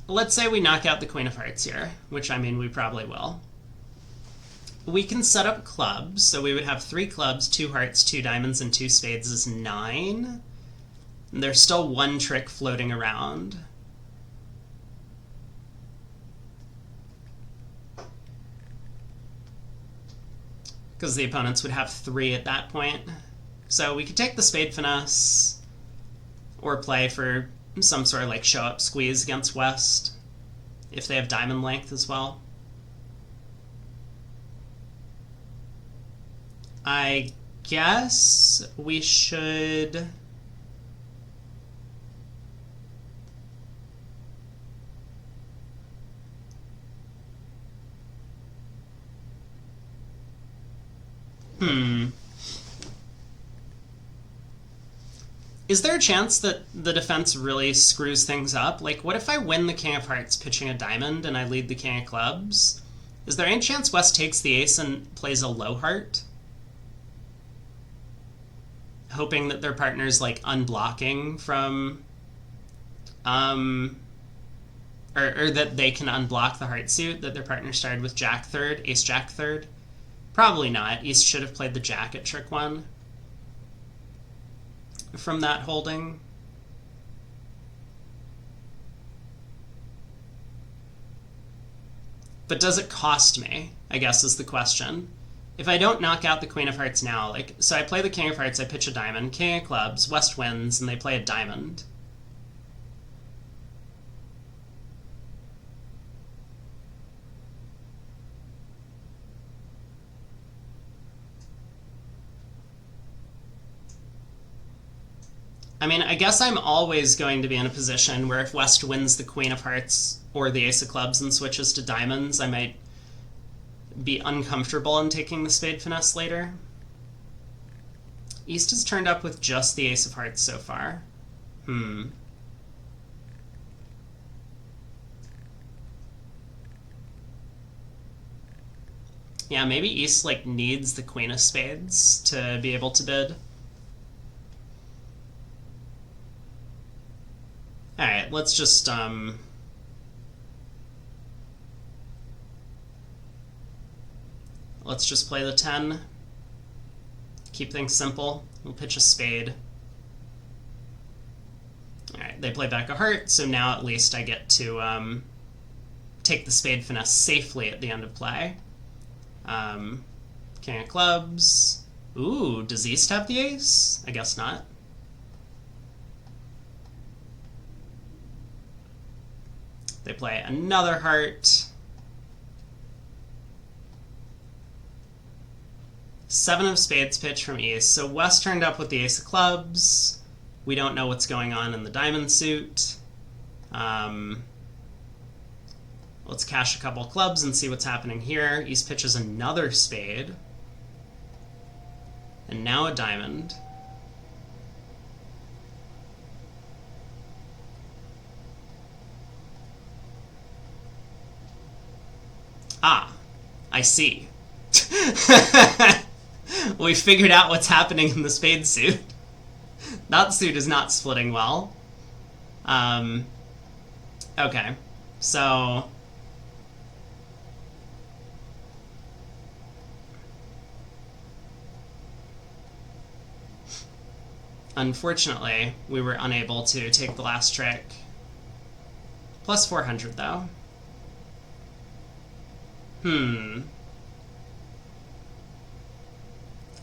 let's say we knock out the queen of hearts here, which, I mean, we probably will. We can set up clubs, so we would have 3 clubs, 2 hearts, 2 diamonds, and 2 spades is 9. And there's still 1 trick floating around. Because the opponents would have 3 at that point. So we could take the spade finesse, or play for some sort of like show-up squeeze against West, if they have diamond length as well. I guess we should... Is there a chance that the defense really screws things up? Like, what if I win the King of Hearts pitching a diamond and I lead the King of Clubs? Is there any chance West takes the ace and plays a low heart? Hoping that their partner's, like, unblocking from... or that they can unblock the heart suit that their partner started with Jack third, Ace Jack third. Probably not. East should have played the Jack at trick one from that holding. But does it cost me, I guess is the question. If I don't knock out the Queen of Hearts now, like, so I play the King of Hearts, I pitch a diamond, King of Clubs, West wins, and they play a diamond. I mean, I guess I'm always going to be in a position where if West wins the Queen of Hearts or the Ace of Clubs and switches to diamonds, I might be uncomfortable in taking the Spade Finesse later. East has turned up with just the Ace of Hearts so far. Yeah, maybe East, like, needs the Queen of Spades to be able to bid. Alright, let's just, let's just play the 10. Keep things simple. We'll pitch a spade. Alright, they play back a heart, so now at least I get to, take the Spade Finesse safely at the end of play. King of Clubs. Ooh, does East have the ace? I guess not. They play another heart. 7 of spades pitch from East. So West turned up with the Ace of Clubs. We don't know what's going on in the diamond suit. Let's cash a couple of clubs and see what's happening here. East pitches another spade. And now a diamond. Ah, I see. We figured out what's happening in the spade suit. That suit is not splitting well. Okay, so... Unfortunately, we were unable to take the last trick. Plus 400, though.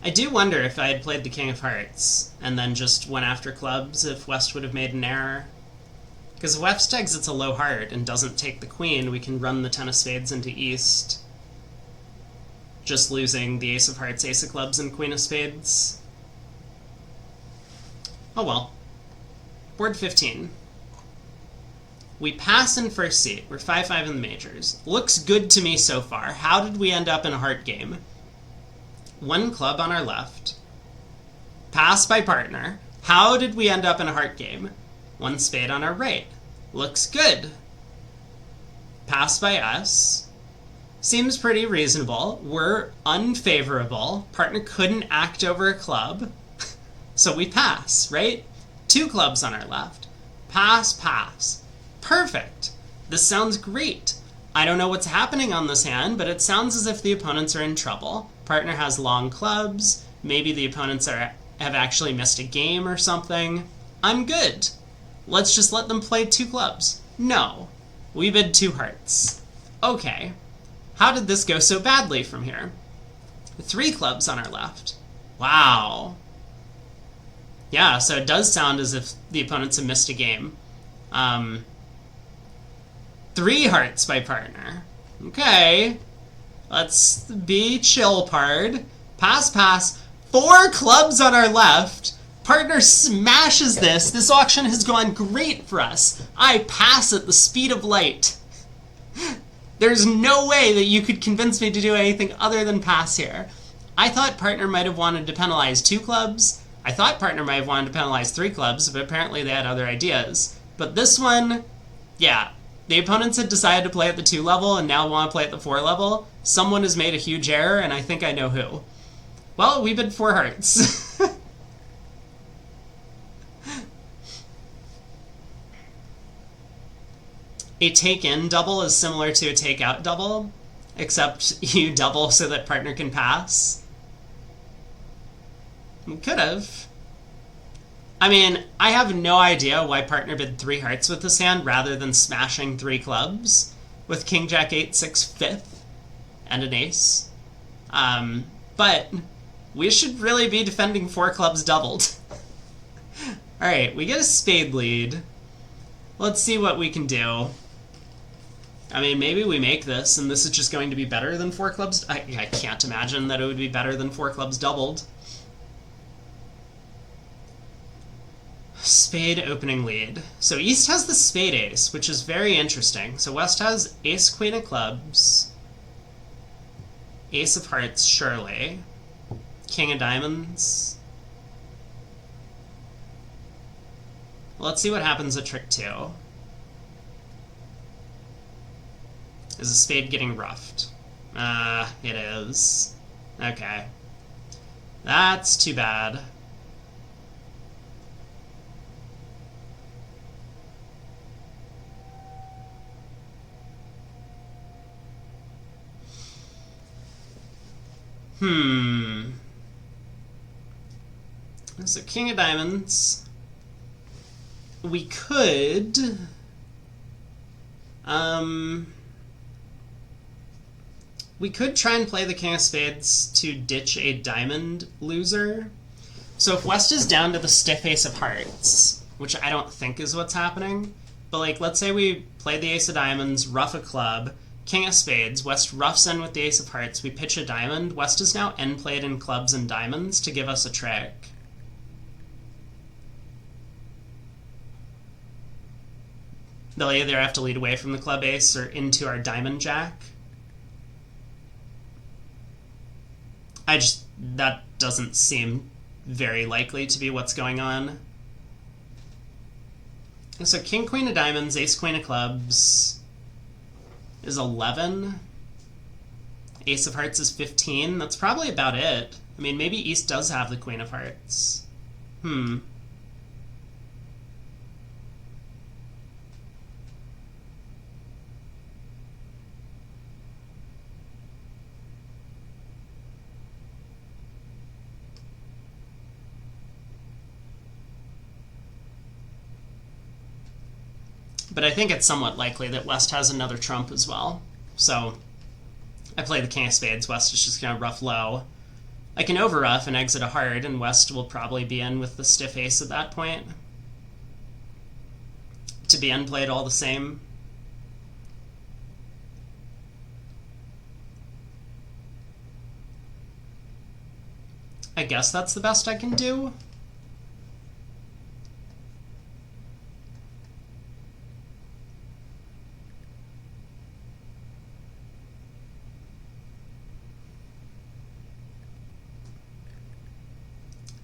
I do wonder if I had played the King of Hearts and then just went after clubs, if West would have made an error. Because if West exits a low heart and doesn't take the queen, we can run the 10 of spades into East, just losing the Ace of Hearts, Ace of Clubs, and Queen of Spades. Oh well. Board 15. We pass in first seat. We're 5-5 in the majors. Looks good to me so far. How did we end up in a heart game? 1 club on our left. Pass by partner. How did we end up in a heart game? 1 spade on our right. Looks good. Pass by us. Seems pretty reasonable. We're unfavorable. Partner couldn't act over a club. So we pass, right? 2 clubs on our left. Pass, pass. Perfect. This sounds great. I don't know what's happening on this hand, but it sounds as if the opponents are in trouble. Partner has long clubs. Maybe the opponents have actually missed a game or something. I'm good. Let's just let them play 2 clubs. No. We bid 2 hearts. Okay. How did this go so badly from here? 3 clubs on our left. Wow. Yeah, so it does sound as if the opponents have missed a game. 3 hearts by partner. Okay. Let's be chill, pard. Pass, pass. 4 clubs on our left. Partner smashes this. This auction has gone great for us. I pass at the speed of light. There's no way that you could convince me to do anything other than pass here. I thought partner might have wanted to penalize 2 clubs. I thought partner might have wanted to penalize 3 clubs, but apparently they had other ideas. But this one, yeah. The opponents had decided to play at the 2 level and now want to play at the 4 level. Someone has made a huge error, and I think I know who. Well, we bid 4 hearts. A take-in double is similar to a take-out double, except you double so that partner can pass. We could have. I mean, I have no idea why partner bid 3 hearts with this hand rather than smashing 3 clubs with king, jack, 8, 6, 5th, and an ace. But we should really be defending 4 clubs doubled. Alright, we get a spade lead. Let's see what we can do. I mean, maybe we make this, and this is just going to be better than 4 clubs. I can't imagine that it would be better than 4 clubs doubled. Spade opening lead. So East has the spade ace, which is very interesting. So West has ace, queen of clubs, ace of hearts, surely, king of diamonds. Let's see what happens at trick 2. Is a spade getting roughed? It is. Okay. That's too bad. So king of diamonds. We could... we could try and play the king of spades to ditch a diamond loser. So if West is down to the stiff ace of hearts, which I don't think is what's happening, but like let's say we play the ace of diamonds, ruff a club, king of spades, West roughs in with the ace of hearts, we pitch a diamond, West is now end played in clubs and diamonds to give us a trick. They'll either have to lead away from the club ace or into our diamond jack. That doesn't seem very likely to be what's going on. So king, queen of diamonds, ace, queen of clubs is 11. Ace of hearts is 15. That's probably about it. I mean, maybe East does have the queen of hearts. But I think it's somewhat likely that West has another trump as well. So I play the king of spades. West is just going to ruff low. I can overruff and exit a heart, and West will probably be in with the stiff ace at that point. To be unplayed all the same. I guess that's the best I can do.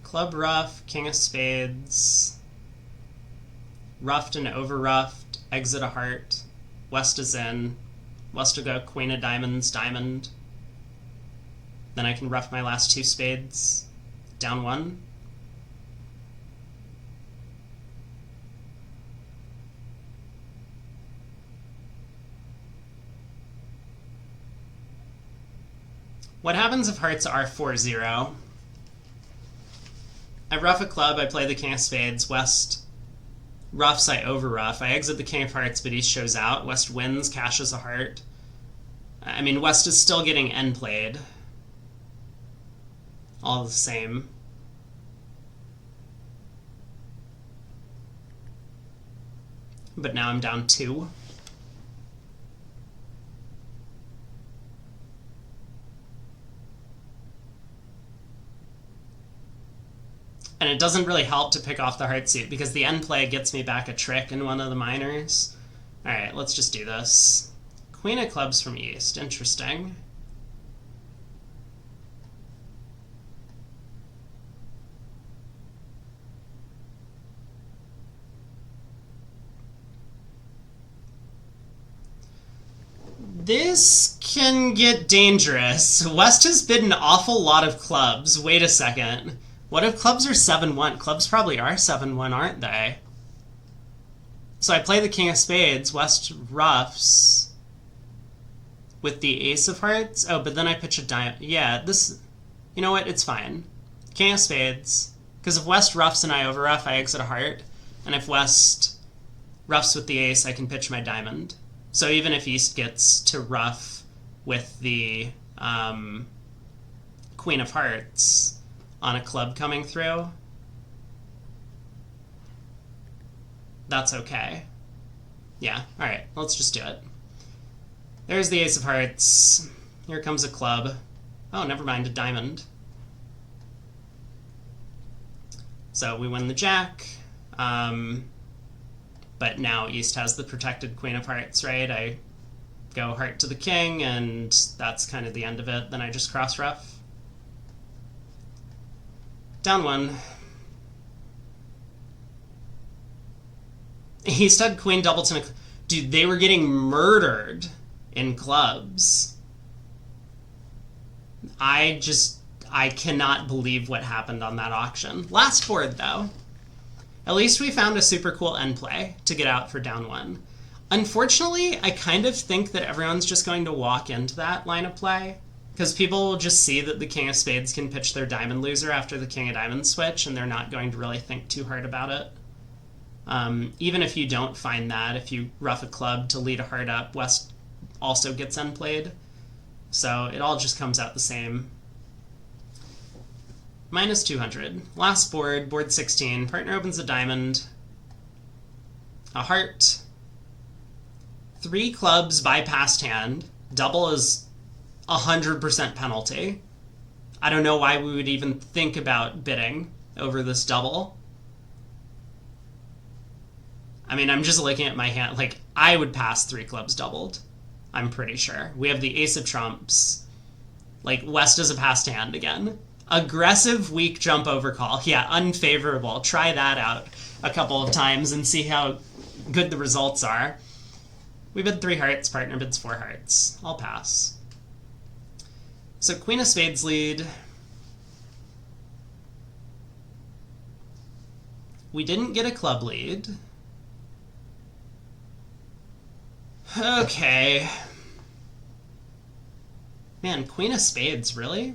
Club ruff, king of spades, ruffed and overruffed, exit a heart, West is in, West will go queen of diamonds, diamond, then I can ruff my last 2 spades, down 1. What happens if hearts are 4-0? I ruff a club, I play the king of spades, West ruffs, I overruff. I exit the king of hearts, but East shows out. West wins, cashes a heart. I mean, West is still getting end played. All the same. But now I'm down 2. And it doesn't really help to pick off the heart suit because the end play gets me back a trick in one of the minors. Alright, let's just do this. Queen of clubs from east. Interesting. This can get dangerous. West has bid an awful lot of clubs. Wait a second. What if clubs are 7-1? Clubs probably are 7-1, aren't they? So I play the king of spades. West ruffs with the ace of hearts. Oh, but then I pitch a diamond. Yeah, this... You know what? It's fine. King of spades. Because if West ruffs and I overruff, I exit a heart. And if West ruffs with the ace, I can pitch my diamond. So even if East gets to ruff with the Queen of Hearts on a club coming through, that's okay. Yeah, alright, let's just do it. There's the Ace of Hearts. Here comes a club. Oh, never mind, a diamond. So we win the jack. But now East has the protected Queen of Hearts, right? I go heart to the king, and that's kind of the end of it. Then I just cross ruff. Down one. East had Queen Doubleton. Dude, they were getting murdered in clubs. I cannot believe what happened on that auction. Last board, though. At least we found a super cool end play to get out for down one. Unfortunately, I kind of think that everyone's just going to walk into that line of play because people will just see that the king of spades can pitch their diamond loser after the king of diamonds switch, and they're not going to really think too hard about it. Even if you don't find that, if you rough a club to lead a heart up, West also gets end played. So it all just comes out the same. Minus 200. Last board, board 16. Partner opens a diamond. A heart. 3 clubs bypassed hand. Double is 100% penalty. I don't know why we would even think about bidding over this double. I mean, I'm just looking at my hand. Like, I would pass 3 clubs doubled. I'm pretty sure. We have the ace of trumps. Like, West is a passed hand again. Aggressive, weak jump over call. Yeah, unfavorable. Try that out a couple of times and see how good the results are. We bid 3 hearts, partner bids 4 hearts. I'll pass. So Queen of Spades lead. We didn't get a club lead. Okay. Man, Queen of Spades, really?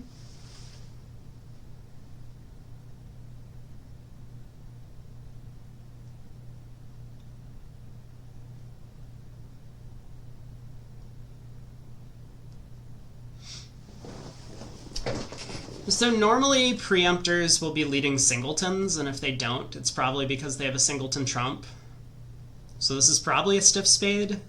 So normally preemptors will be leading singletons, and if they don't, it's probably because they have a singleton trump. So this is probably a stiff spade.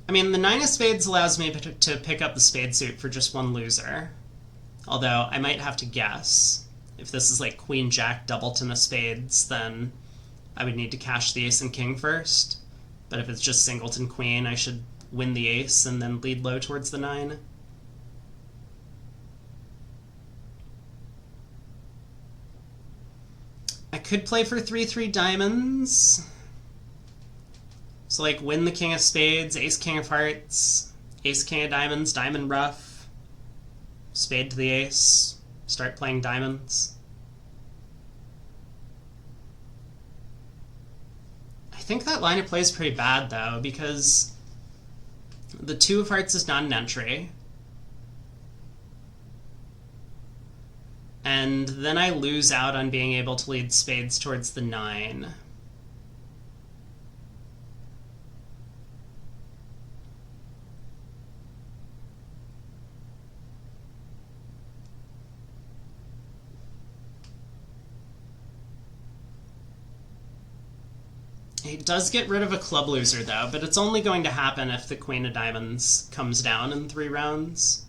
I mean, the 9 of spades allows me to pick up the spade suit for just 1 loser. Although, I might have to guess. If this is like queen, jack, doubleton of spades, then I would need to cash the ace and king first. But if it's just singleton queen, I should win the ace and then lead low towards the 9. I could play for 3-3 diamonds. So like win the king of spades, ace king of hearts, ace king of diamonds, diamond ruff, spade to the ace, start playing diamonds. I think that line of play is pretty bad though, because the 2 of hearts is not an entry. And then I lose out on being able to lead spades towards the 9. He does get rid of a club loser, though, but it's only going to happen if the Queen of Diamonds comes down in 3 rounds.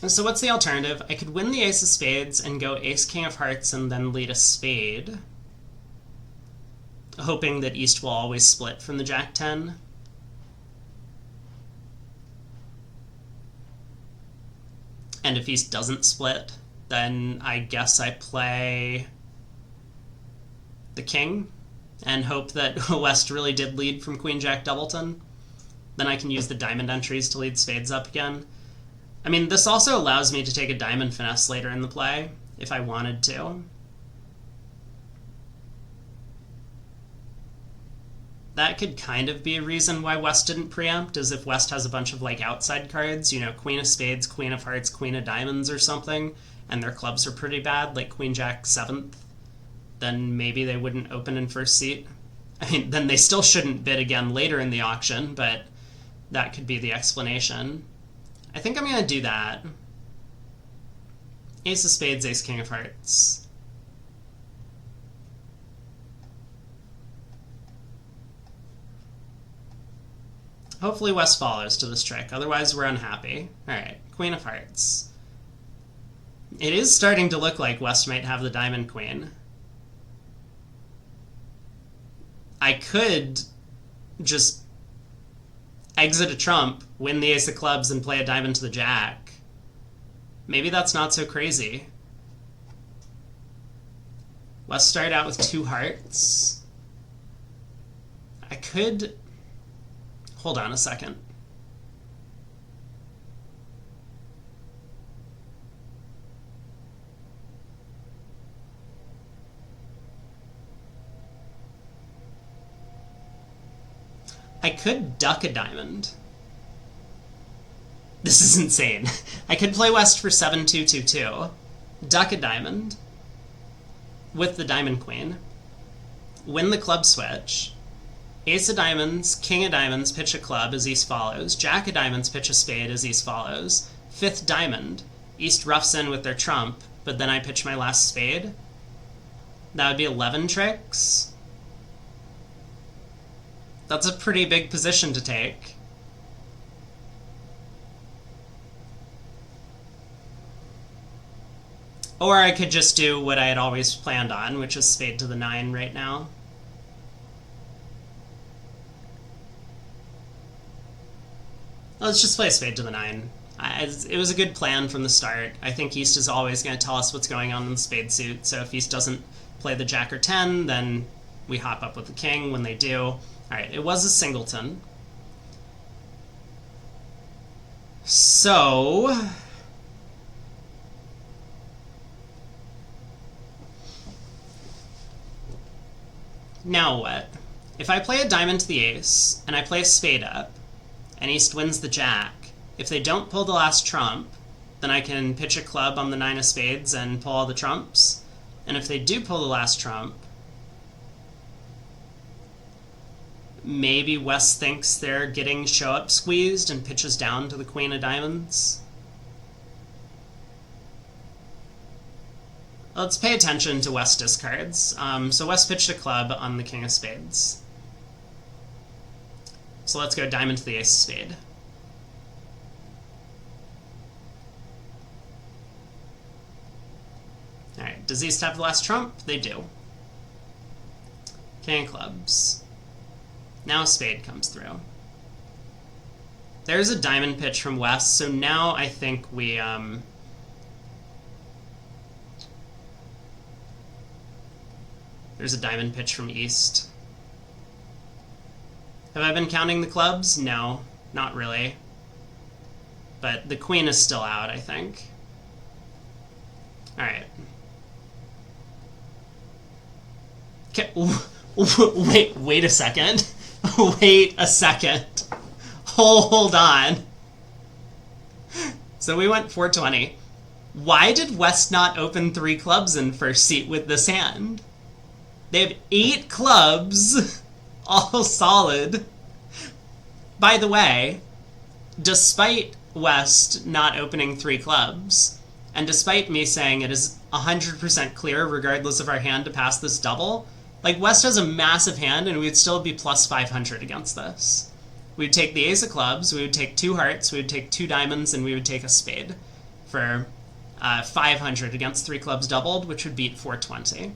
So what's the alternative? I could win the Ace of Spades and go Ace King of Hearts and then lead a spade, hoping that East will always split from the Jack 10. And if East doesn't split, then I guess I play the King and hope that West really did lead from Queen Jack Doubleton. Then I can use the diamond entries to lead spades up again. I mean, this also allows me to take a diamond finesse later in the play, if I wanted to. That could kind of be a reason why West didn't preempt, is if West has a bunch of, like, outside cards, you know, Queen of Spades, Queen of Hearts, Queen of Diamonds or something, and their clubs are pretty bad, like Queen Jack 7th, then maybe they wouldn't open in first seat. I mean, then they still shouldn't bid again later in the auction, but that could be the explanation. I think I'm going to do that. Ace of Spades, Ace King of Hearts. Hopefully West follows to this trick, otherwise we're unhappy. Alright, Queen of Hearts. It is starting to look like West might have the Diamond Queen. I could just exit a trump, win the Ace of Clubs, and play a diamond to the Jack. Maybe that's not so crazy. Let's start out with 2 hearts. I could... Hold on a second. I could duck a diamond. This is insane. I could play West for 7-2-2-2, duck a diamond with the Diamond Queen, win the club switch, Ace of Diamonds, King of Diamonds, pitch a club as East follows, Jack of Diamonds, pitch a spade as East follows, 5th diamond, East roughs in with their trump, but then I pitch my last spade. That would be 11 tricks. That's a pretty big position to take. Or I could just do what I had always planned on, which is spade to the 9 right now. Let's just play spade to the 9. It was a good plan from the start. I think East is always going to tell us what's going on in the spade suit, so if East doesn't play the Jack or 10, then we hop up with the King when they do. Alright, it was a singleton. So... now what? If I play a diamond to the ace, and I play a spade up, and East wins the Jack, if they don't pull the last trump, then I can pitch a club on the 9 of spades and pull all the trumps. And if they do pull the last trump, maybe West thinks they're getting show-up squeezed and pitches down to the Queen of Diamonds. Let's pay attention to West discards. So West pitched a club on the King of Spades. So let's go diamond to the ace of spade. Alright, does East have the last trump? They do. King of clubs. Now a spade comes through. There's a diamond pitch from West, so now I think we... there's a diamond pitch from East. Have I been counting the clubs? No, not really. But the Queen is still out, I think. Alright. Wait a second. Wait a second. Hold on. So we went 420. Why did West not open 3 clubs in first seat with this hand? They have 8 clubs, all solid. By the way, despite West not opening 3 clubs. And despite me saying it is 100% clear, regardless of our hand, to pass this double, like, West has a massive hand, and we'd still be plus 500 against this. We'd take the ace of clubs, we would take 2 hearts, we would take 2 diamonds, and we would take a spade for 500 against 3 clubs doubled, which would beat 420.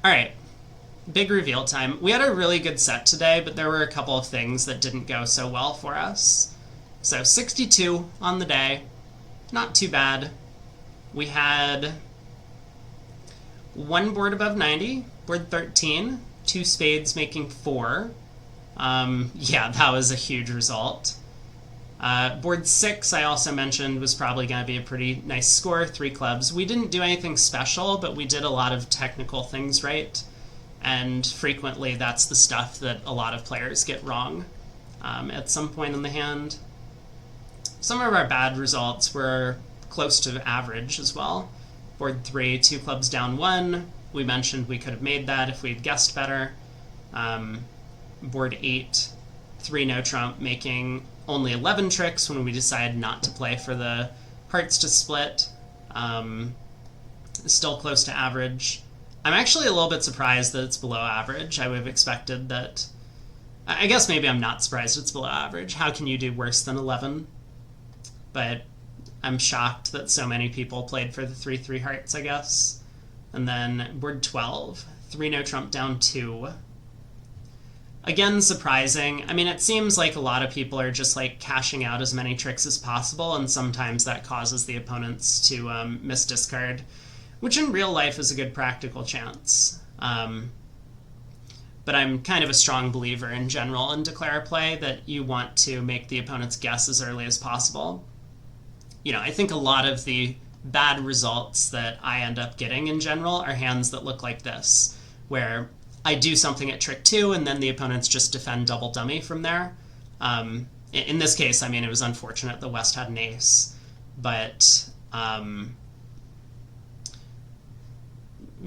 Alright, big reveal time. We had a really good set today, but there were a couple of things that didn't go so well for us. So 62 on the day, not too bad. We had 1 board above 90, board 13, 2 spades making 4. Yeah, that was a huge result. Board 6, I also mentioned, was probably going to be a pretty nice score, 3 clubs. We didn't do anything special, but we did a lot of technical things right, and frequently that's the stuff that a lot of players get wrong at some point in the hand. Some of our bad results were close to average as well. Board 3, 2 clubs down 1. We mentioned we could have made that if we'd guessed better. Board 8, 3 no trump, making only 11 tricks when we decided not to play for the hearts to split. Still close to average. I'm actually a little bit surprised that it's below average. I would have expected that... I guess maybe I'm not surprised it's below average. How can you do worse than 11? But I'm shocked that so many people played for the 3-3 hearts, I guess. And then board 12, 3 no trump down 2. Again, surprising. I mean, it seems like a lot of people are just like cashing out as many tricks as possible, and sometimes that causes the opponents to misdiscard, which in real life is a good practical chance. But I'm kind of a strong believer in general in declare play that you want to make the opponent's guess as early as possible. You know, I think a lot of the bad results that I end up getting in general are hands that look like this, where I do something at trick 2 and then the opponents just defend double dummy from there. In this case, I mean, it was unfortunate the West had an ace, but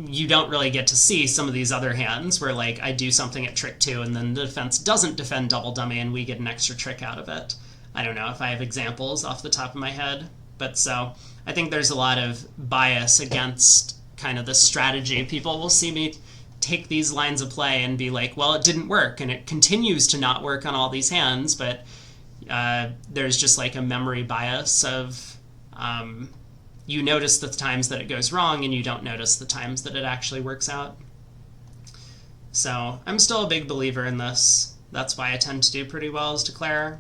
you don't really get to see some of these other hands where, like, I do something at trick 2 and then the defense doesn't defend double dummy and we get an extra trick out of it. I don't know if I have examples off the top of my head, but so I think there's a lot of bias against kind of the strategy. People will see me take these lines of play and be like, well, it didn't work, and it continues to not work on all these hands, but there's just like a memory bias of you notice the times that it goes wrong and you don't notice the times that it actually works out. So I'm still a big believer in this. That's why I tend to do pretty well as declare.